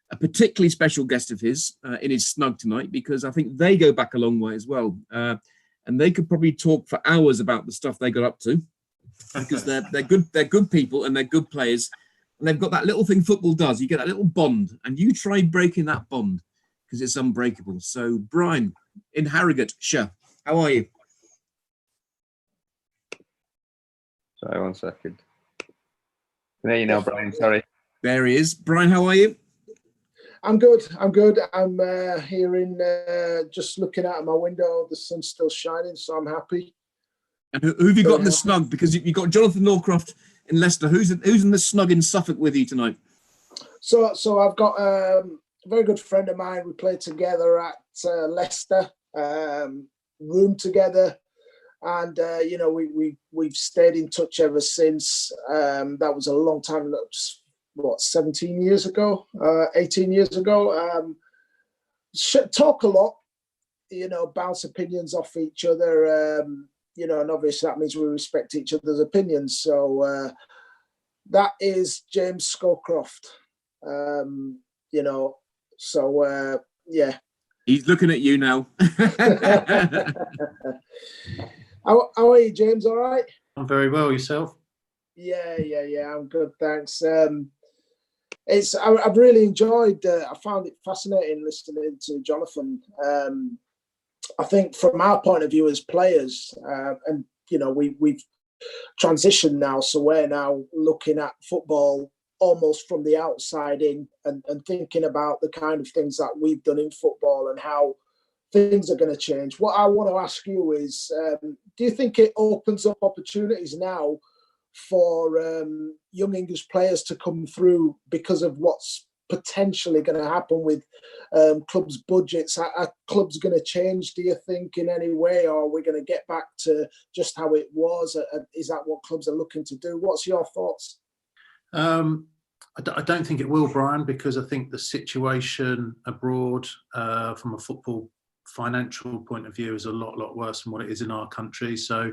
a particularly special guest of his in his snug tonight, because I think they go back a long way as well. And they could probably talk for hours about the stuff they got up to, because they're good people and they're good players. And they've got that little thing football does. You get that little bond, and you try breaking that bond because it's unbreakable. So Brian in Harrogate, how are you? Sorry, 1 second. There you know, Brian. Sorry. There he is. Brian, how are you? I'm good. I'm here in just looking out of my window. The sun's still shining, so I'm happy. And who have you got in the snug? Because you've got Jonathan Northcroft in Leicester. Who's in the snug in Suffolk with you tonight? So I've got a very good friend of mine. We played together at Leicester, room together. And, you know, we've stayed in touch ever since. That was a long time, what, 17 years ago, 18 years ago. Talk a lot, you know, bounce opinions off each other, you know, and obviously that means we respect each other's opinions. So that is James Scowcroft, you know, so, yeah. He's looking at you now. How are you, James? All right? I'm very well. Yourself? Yeah. I'm good, thanks. I've really enjoyed. I found it fascinating listening to Jonathan. I think from our point of view as players, and you know, we've transitioned now, so we're now looking at football almost from the outside in, and thinking about the kind of things that we've done in football and how things are going to change. What I want to ask you is, do you think it opens up opportunities now for young English players to come through because of what's potentially going to happen with clubs' budgets? Are clubs going to change, do you think, in any way, or are we going to get back to just how it was? Is that what clubs are looking to do? What's your thoughts? I don't think it will, Brian, because I think the situation abroad from a football financial point of view is a lot worse than what it is in our country. So,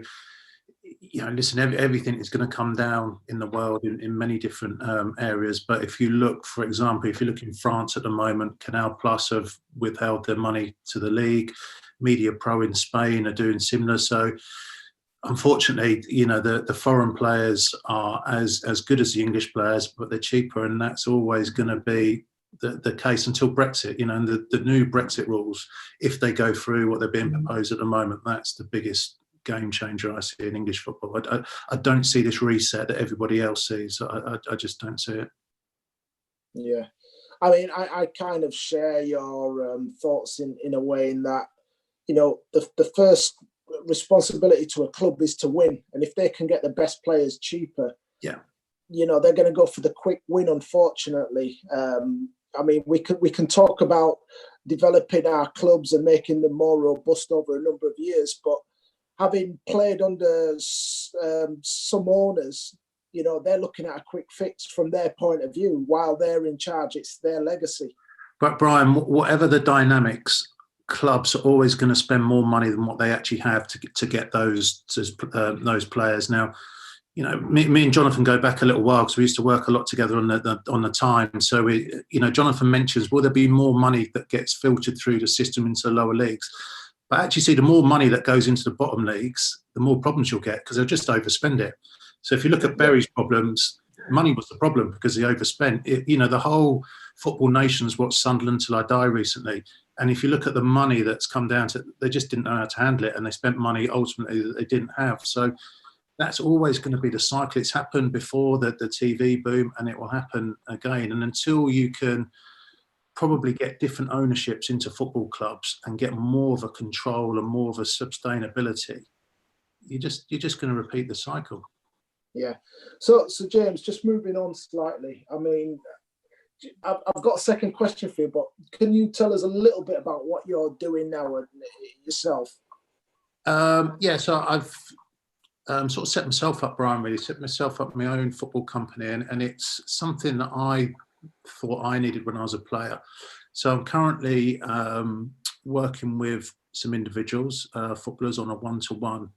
listen, everything is going to come down in the world in many different areas. But if you look, for example, if you look in France at the moment, Canal Plus have withheld their money to the league. Media Pro in Spain are doing similar. So, unfortunately, the foreign players are as good as the English players, but they're cheaper, and that's always going to be the case until Brexit. And the new Brexit rules, if they go through what they're being proposed at the moment, that's the biggest game changer I see in English football. I don't see this reset that everybody else sees. I just don't see it. Yeah, I mean, I kind of share your thoughts in a way in that, the first responsibility to a club is to win, and if they can get the best players cheaper, they're going to go for the quick win. Unfortunately, I mean, we can talk about developing our clubs and making them more robust over a number of years, but having played under some owners, they're looking at a quick fix from their point of view. While they're in charge, it's their legacy. But Brian, whatever the dynamics, clubs are always going to spend more money than what they actually have to get those players. Now, me and Jonathan go back a little while because we used to work a lot together on the time. So Jonathan mentions, will there be more money that gets filtered through the system into the lower leagues? But actually, see, the more money that goes into the bottom leagues, the more problems you'll get because they'll just overspend it. So if you look at Bury's problems, money was the problem because they overspent. The whole football nation's watched Sunderland Till I Die recently. And if you look at the money that's come down to, they just didn't know how to handle it, and they spent money ultimately that they didn't have. So that's always going to be the cycle. It's happened before the TV boom, and it will happen again. And until you can probably get different ownerships into football clubs and get more of a control and more of a sustainability, you're just going to repeat the cycle. Yeah. So James, just moving on slightly. I mean, I've got a second question for you, but can you tell us a little bit about what you're doing now yourself? So I've sort of set myself up, Brian, really set myself up my own football company, and it's something that I thought I needed when I was a player. So I'm currently working with some individuals, footballers, on a one-to-one,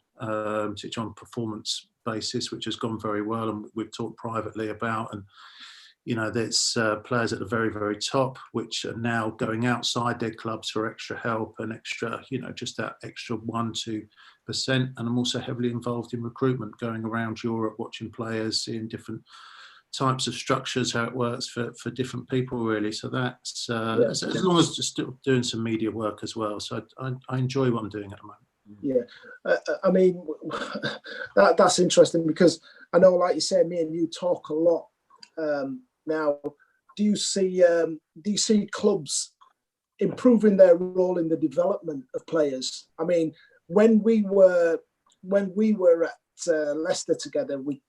which on performance basis, which has gone very well, and we've talked privately about. And there's players at the very, very top, which are now going outside their clubs for extra help and extra, just that extra 1-2%. And I'm also heavily involved in recruitment, going around Europe, watching players, seeing different types of structures, how it works for different people, really. So that's as long as just still doing some media work as well. So I enjoy what I'm doing at the moment. Yeah, I mean, that's interesting because I know, like you said, me and you talk a lot. Now, do you see clubs improving their role in the development of players? I mean, when we were at Leicester together, we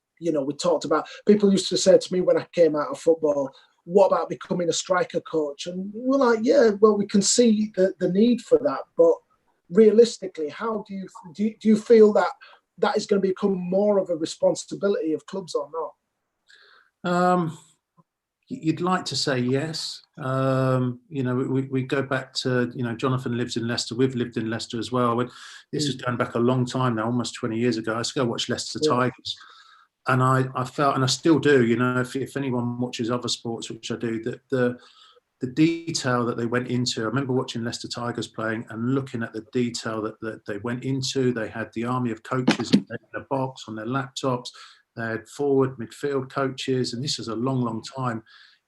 talked about, people used to say to me when I came out of football, what about becoming a striker coach? And we're like, yeah, well, we can see the need for that, but realistically, how do you feel that is going to become more of a responsibility of clubs or not? You'd like to say yes. We go back to, Jonathan lives in Leicester. We've lived in Leicester as well. This is going back a long time now, almost 20 years ago. I used to go watch Leicester Tigers. And I felt, and I still do, if anyone watches other sports, which I do, that the detail that they went into. I remember watching Leicester Tigers playing and looking at the detail that they went into. They had the army of coaches in a box on their laptops. They had forward, midfield coaches, and this is a long, long time.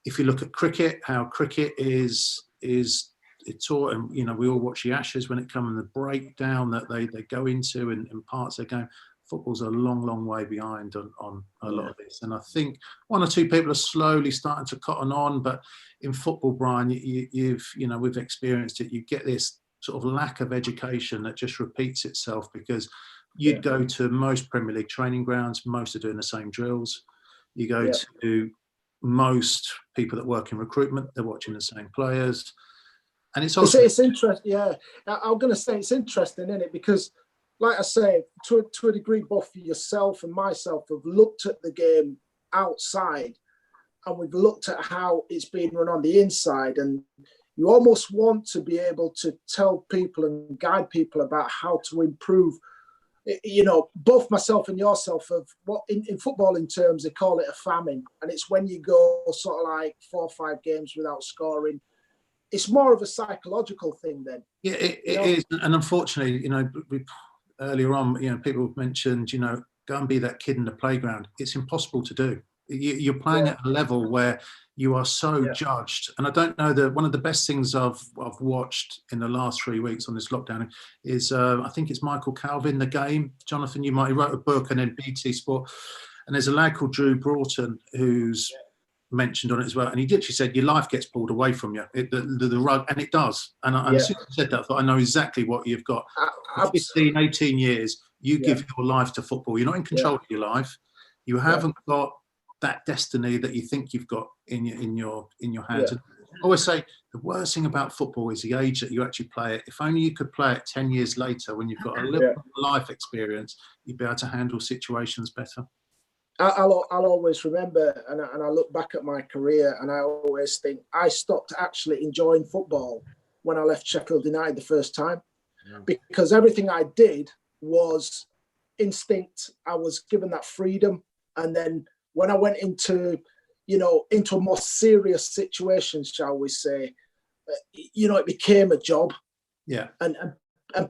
If you look at cricket, how cricket is taught, and we all watch the Ashes when it comes, and the breakdown that they go into in parts of the game. Football's a long, long way behind on a lot of this, and I think one or two people are slowly starting to cotton on. But in football, Brian, we've experienced it. You get this sort of lack of education that just repeats itself because. You'd go to most Premier League training grounds, most are doing the same drills. You go to most people that work in recruitment, they're watching the same players. And it's interesting, yeah. I'm going to say it's interesting, isn't it? Because, like I say, to a degree, both yourself and myself have looked at the game outside. and we've looked at how it's being run on the inside, and you almost want to be able to tell people and guide people about how to improve. You know, both myself and yourself of what in football in terms, they call it a famine. And it's when you go sort of like 4 or 5 games without scoring. It's more of a psychological thing then. Yeah, it is. And unfortunately, you know, earlier on, you know, people mentioned, you know, go and be that kid in the playground. It's impossible to do. You're playing at a level where you are so judged. And I don't know that one of the best things I've watched in the last 3 weeks on this lockdown is, I think it's Michael Calvin, The Game. Jonathan, he wrote a book, and then BT Sport. And there's a lad called Drew Broughton who's mentioned on it as well. And he literally said, your life gets pulled away from you, the rug, and it does. And as soon as I said that, I thought, I know exactly what you've got. For 15, 18 years, you give your life to football. You're not in control of your life. You haven't got that destiny that you think you've got in your hands. And I always say the worst thing about football is the age that you actually play it. If only you could play it 10 years later when you've got a little life experience, you'd be able to handle situations better. I'll always remember, and I look back at my career, and I always think I stopped actually enjoying football when I left Sheffield United the first time, because everything I did was instinct. I was given that freedom, and then when I went into a more serious situation, shall we say, it became a job. Yeah. And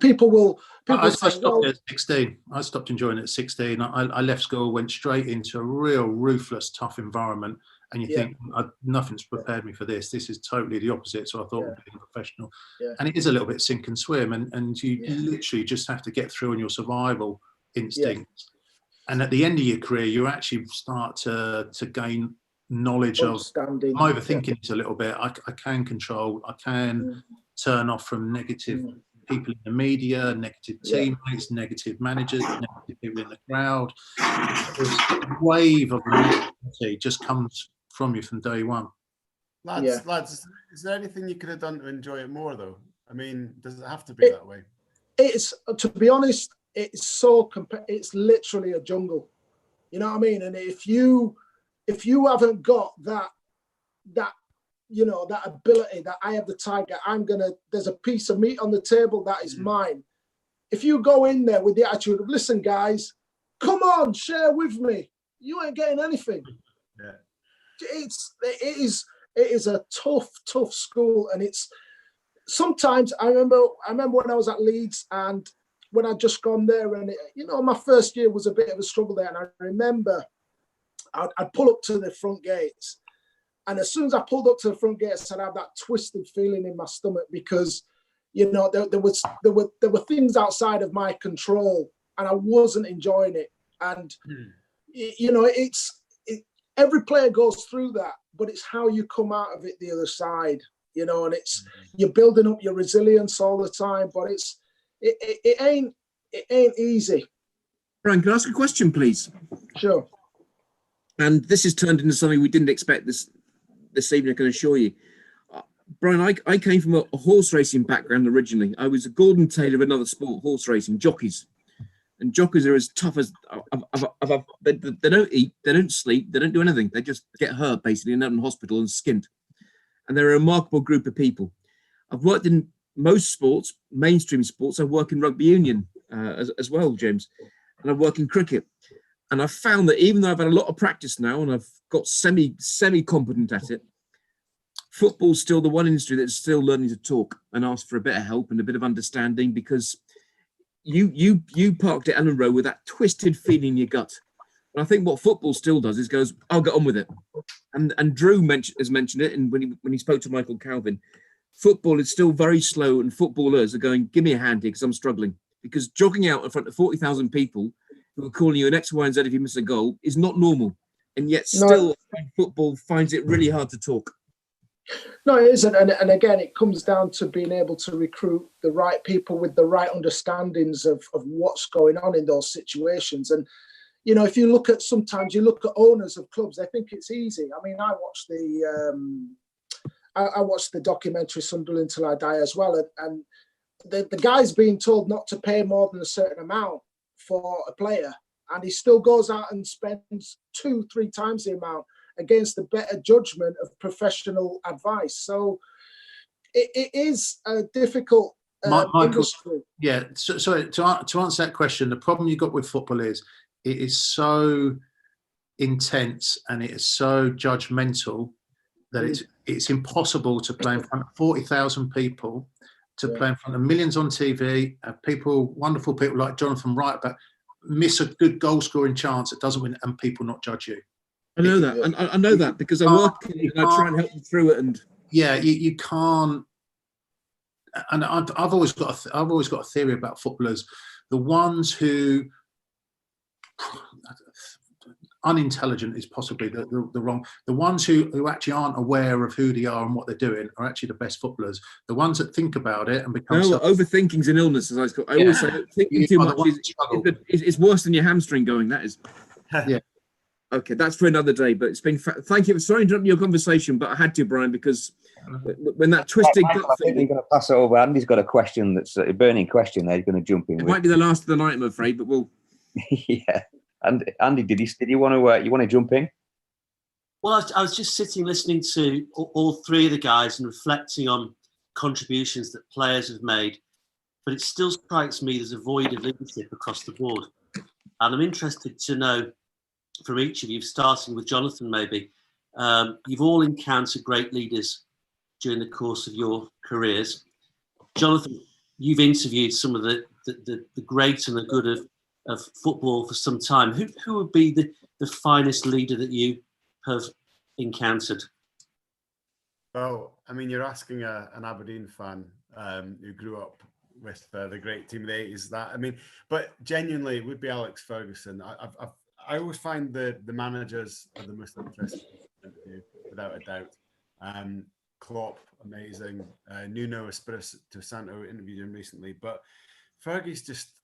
people will. I stopped at 16. I stopped enjoying it at 16. I left school, went straight into a real ruthless, tough environment. And you think, nothing's prepared me for this. This is totally the opposite. So I thought, being a professional. Yeah. And it is a little bit sink and swim. And you literally just have to get through on your survival instincts. Yeah. And at the end of your career, you actually start to gain knowledge of, I'm overthinking it a little bit. I can control, I can turn off from negative people in the media, negative teammates, negative managers, negative people in the crowd. This wave of negativity just comes from you from day one. Lads, is there anything you could have done to enjoy it more, though? I mean, does it have to be that way? It's, to be honest, it's literally a jungle. You know what I mean? And if you haven't got that ability that I have the tiger, there's a piece of meat on the table that is mine. If you go in there with the attitude of, listen, guys, come on, share with me, you ain't getting anything. Yeah. It is a tough school. And it's sometimes I remember when I was at Leeds, and when I'd just gone there, and my first year was a bit of a struggle there. And I remember I'd pull up to the front gates, and as soon as I pulled up to the front gates, I'd have that twisted feeling in my stomach, because there were things outside of my control, and I wasn't enjoying it. And every player goes through that, but it's how you come out of it the other side. And it's you're building up your resilience all the time, but it ain't easy. Brian, can I ask a question, please? Sure. And this has turned into something we didn't expect this evening, I can assure you. Brian, I came from a horse racing background originally. I was a Gordon Taylor of another sport, horse racing, jockeys. And jockeys are as tough as they don't eat, they don't sleep, they don't do anything. They just get hurt basically and out in hospital and skint. And they're a remarkable group of people. I've worked in most sports, mainstream sports. I work in rugby union as well, James, and I work in cricket. And I've found that even though I've had a lot of practice now and I've got semi-competent at it, football's still the one industry that's still learning to talk and ask for a bit of help and a bit of understanding, because you parked at Ellen Road with that twisted feeling in your gut. And I think what football still does is goes, I'll get on with it. And Drew has mentioned it, and when he spoke to Michael Calvin, football is still very slow, and footballers are going, give me a hand here because I'm struggling. Because jogging out in front of 40,000 people who are calling you an X, Y, and Z if you miss a goal is not normal. And yet still football finds it really hard to talk. No, it isn't. And again, it comes down to being able to recruit the right people with the right understandings of what's going on in those situations. And, if you look at, sometimes you look at owners of clubs, they think it's easy. I mean, I watched the documentary Sunderland Till I Die as well. And the guy's being told not to pay more than a certain amount for a player, and he still goes out and spends 2-3 times the amount. against the better judgment of professional advice. So it is a difficult Michael, industry. yeah. So to answer that question, the problem you got with football is it is so intense and it is so judgmental that it's impossible to play in front of 40,000 people, to play in front of millions on TV, people, wonderful people like Jonathan Wright, but miss a good goal scoring chance that doesn't win, and people not judge you. I know that, and I know that because I work and I try and help them through it. And yeah, you can't. And I've always got a theory about footballers: the ones who unintelligent is possibly the wrong. The ones who actually aren't aware of who they are and what they're doing are actually the best footballers. The ones that think about it and become overthinking's an illness, as I always say. Thinking too much is worse than your hamstring going. That is. Yeah. Okay, that's for another day. But it's been. Thank you. Sorry to interrupt your conversation, but I had to, Brian, because when that twisted Michael, I think you're going to pass it over. Andy's got a question that's a burning question. There, he's going to jump in. It might be the last of the night, I'm afraid, but we'll. Yeah. And Andy, did you want to jump in? Well, I was just sitting listening to all three of the guys and reflecting on contributions that players have made, but it still strikes me there's a void of leadership across the board. And I'm interested to know from each of you, starting with Jonathan maybe, you've all encountered great leaders during the course of your careers. Jonathan, you've interviewed some of the great and the good of football for some time. Who would be the finest leader that you have encountered? Well, I mean, you're asking an Aberdeen fan who grew up with the great team of the 80s. But genuinely, it would be Alex Ferguson. I always find the managers are the most interesting to interview, without a doubt. Klopp, amazing. Nuno Espirito Santo interviewed him recently, but Fergie's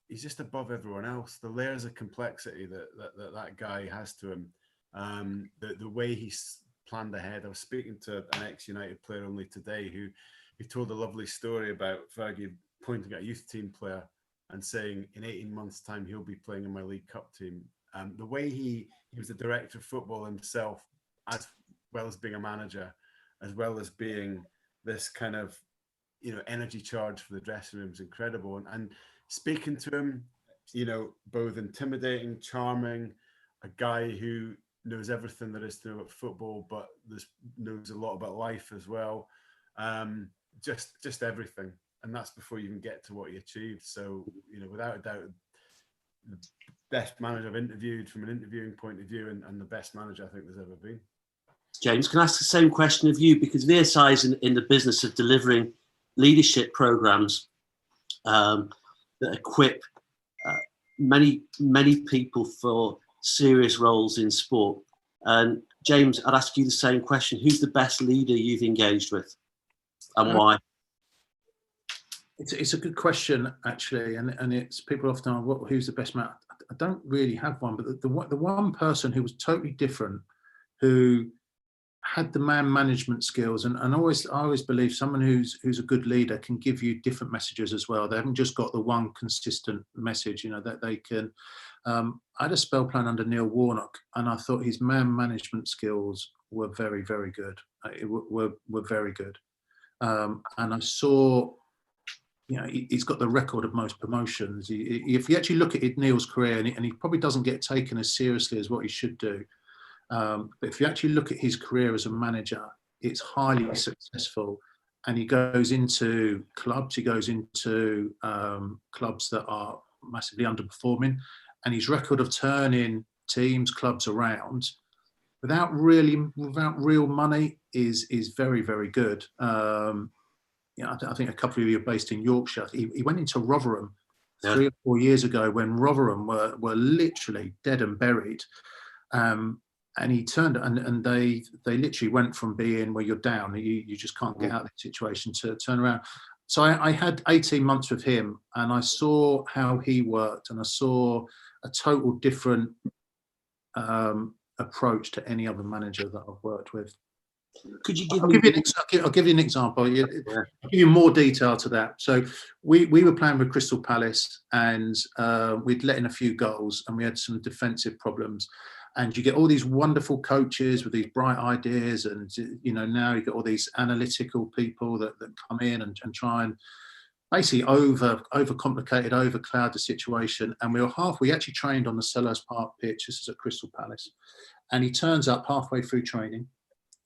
he's just above everyone else. The layers of complexity that guy has to him, the way he's planned ahead. I was speaking to an ex-United player only today who told a lovely story about Fergie pointing at a youth team player and saying, in 18 months' time, he'll be playing in my League Cup team. The way he was the director of football himself, as well as being a manager, as well as being this kind of, energy charge for the dressing room is incredible. And speaking to him, both intimidating, charming, a guy who knows everything there is to know about football, but knows a lot about life as well. Just everything. And that's before you even get to what he achieved. So, without a doubt, the best manager I've interviewed from an interviewing point of view, and the best manager I think there's ever been. James, can I ask the same question of you? Because VSI is in the business of delivering leadership programs that equip many people for serious roles in sport. And James, I'd ask you the same question. Who's the best leader you've engaged with, and why? It's a good question, actually, and it's people often ask, who's the best man? I don't really have one, but the one person who was totally different, who had the man management skills, and I always believe someone who's a good leader can give you different messages as well. They haven't just got the one consistent message, that they can. I had a spell plan under Neil Warnock, and I thought his man management skills were very, very good. Were very good, and I saw. He's got the record of most promotions. If you actually look at Neil's career, and he probably doesn't get taken as seriously as what he should do, but if you actually look at his career as a manager, it's highly successful. And he goes into clubs, clubs that are massively underperforming, and his record of turning teams, clubs around without real money is very, very good. I think a couple of you are based in Yorkshire. He went into Rotherham 3 or 4 years ago when Rotherham were literally dead and buried. And he turned, and they literally went from being where you're down, you just can't get out of the situation, to turn around. So I had 18 months with him, and I saw how he worked, and I saw a total different approach to any other manager that I've worked with. Could you I'll give you an example. I'll give you more detail to that. So we were playing with Crystal Palace, and we'd let in a few goals, and we had some defensive problems. And you get all these wonderful coaches with these bright ideas, and now you get all these analytical people that come in and try and basically overcomplicate, overcloud the situation. And we actually trained on the Selhurst Park pitch. This is at Crystal Palace, and he turns up halfway through training,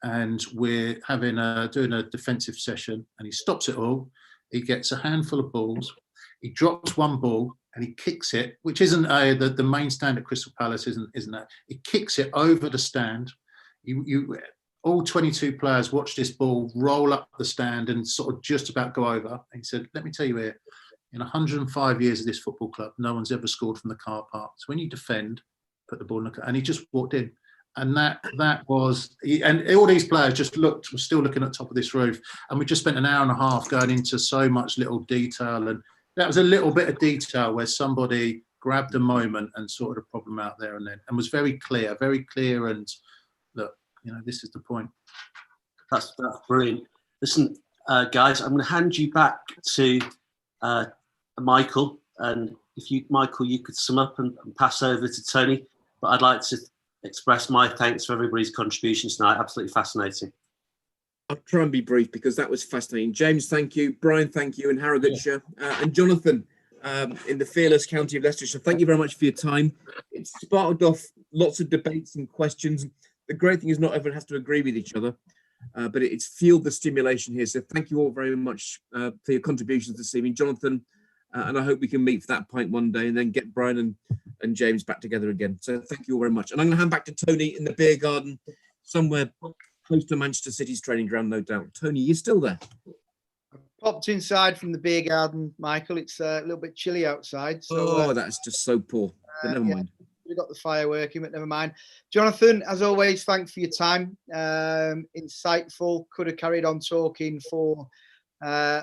and we're doing a defensive session, and he stops it all. He gets a handful of balls, he drops one ball, and he kicks it, which isn't the main stand at Crystal Palace, isn't that? He kicks it over the stand. All 22 players watch this ball roll up the stand and sort of just about go over. And he said, let me tell you here, in 105 years of this football club, no one's ever scored from the car park. So when you defend, put the ball in the car. And he just walked in. And that was, and all these players were still looking at the top of this roof. And we just spent an hour and a half going into so much little detail. And that was a little bit of detail where somebody grabbed a moment and sorted a problem out there and then, and was very clear. And look, this is the point. That's brilliant. Listen, guys, I'm going to hand you back to Michael. And Michael, you could sum up and pass over to Tony. But I'd like to express my thanks for everybody's contributions tonight. Absolutely fascinating. I'll try and be brief because that was fascinating. James, thank you. Brian, thank you. In Harrogateshire. And Jonathan, in the fearless county of Leicestershire, thank you very much for your time. It sparked off lots of debates and questions. The great thing is not everyone has to agree with each other, but it's fueled the stimulation here. So thank you all very much for your contributions this evening. Jonathan, and I hope we can meet for that pint one day and then get Brian and James back together again. So thank you all very much. And I'm going to hand back to Tony in the beer garden, somewhere close to Manchester City's training ground, no doubt. Tony, you still there? I popped inside from the beer garden, Michael. It's a little bit chilly outside. So, that's just so poor. But never mind. We've got the fire working, but never mind. Jonathan, as always, thanks for your time. Insightful. Could have carried on talking for a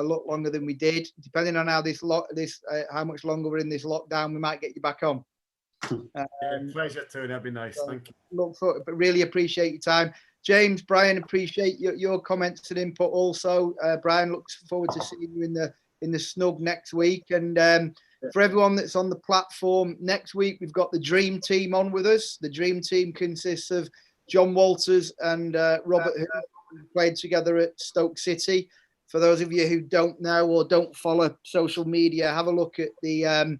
lot longer than we did. Depending on how how much longer we're in this lockdown, we might get you back on. Pleasure, Tony. That'd be nice. Thank you. Look forward, but really appreciate your time. James, Brian, appreciate your comments and input. Also, Brian, looks forward to seeing you in the snug next week. And for everyone that's on the platform, next week we've got the Dream Team on with us. The Dream Team consists of John Walters and Robert, who played together at Stoke City. For those of you who don't know or don't follow social media, have a look at the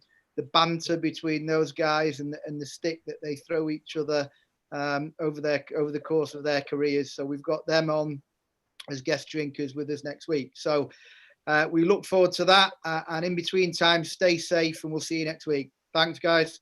banter between those guys and the stick that they throw each other over the course of their careers. So we've got them on as guest drinkers with us next week. So we look forward to that. And in between time, stay safe and we'll see you next week. Thanks, guys.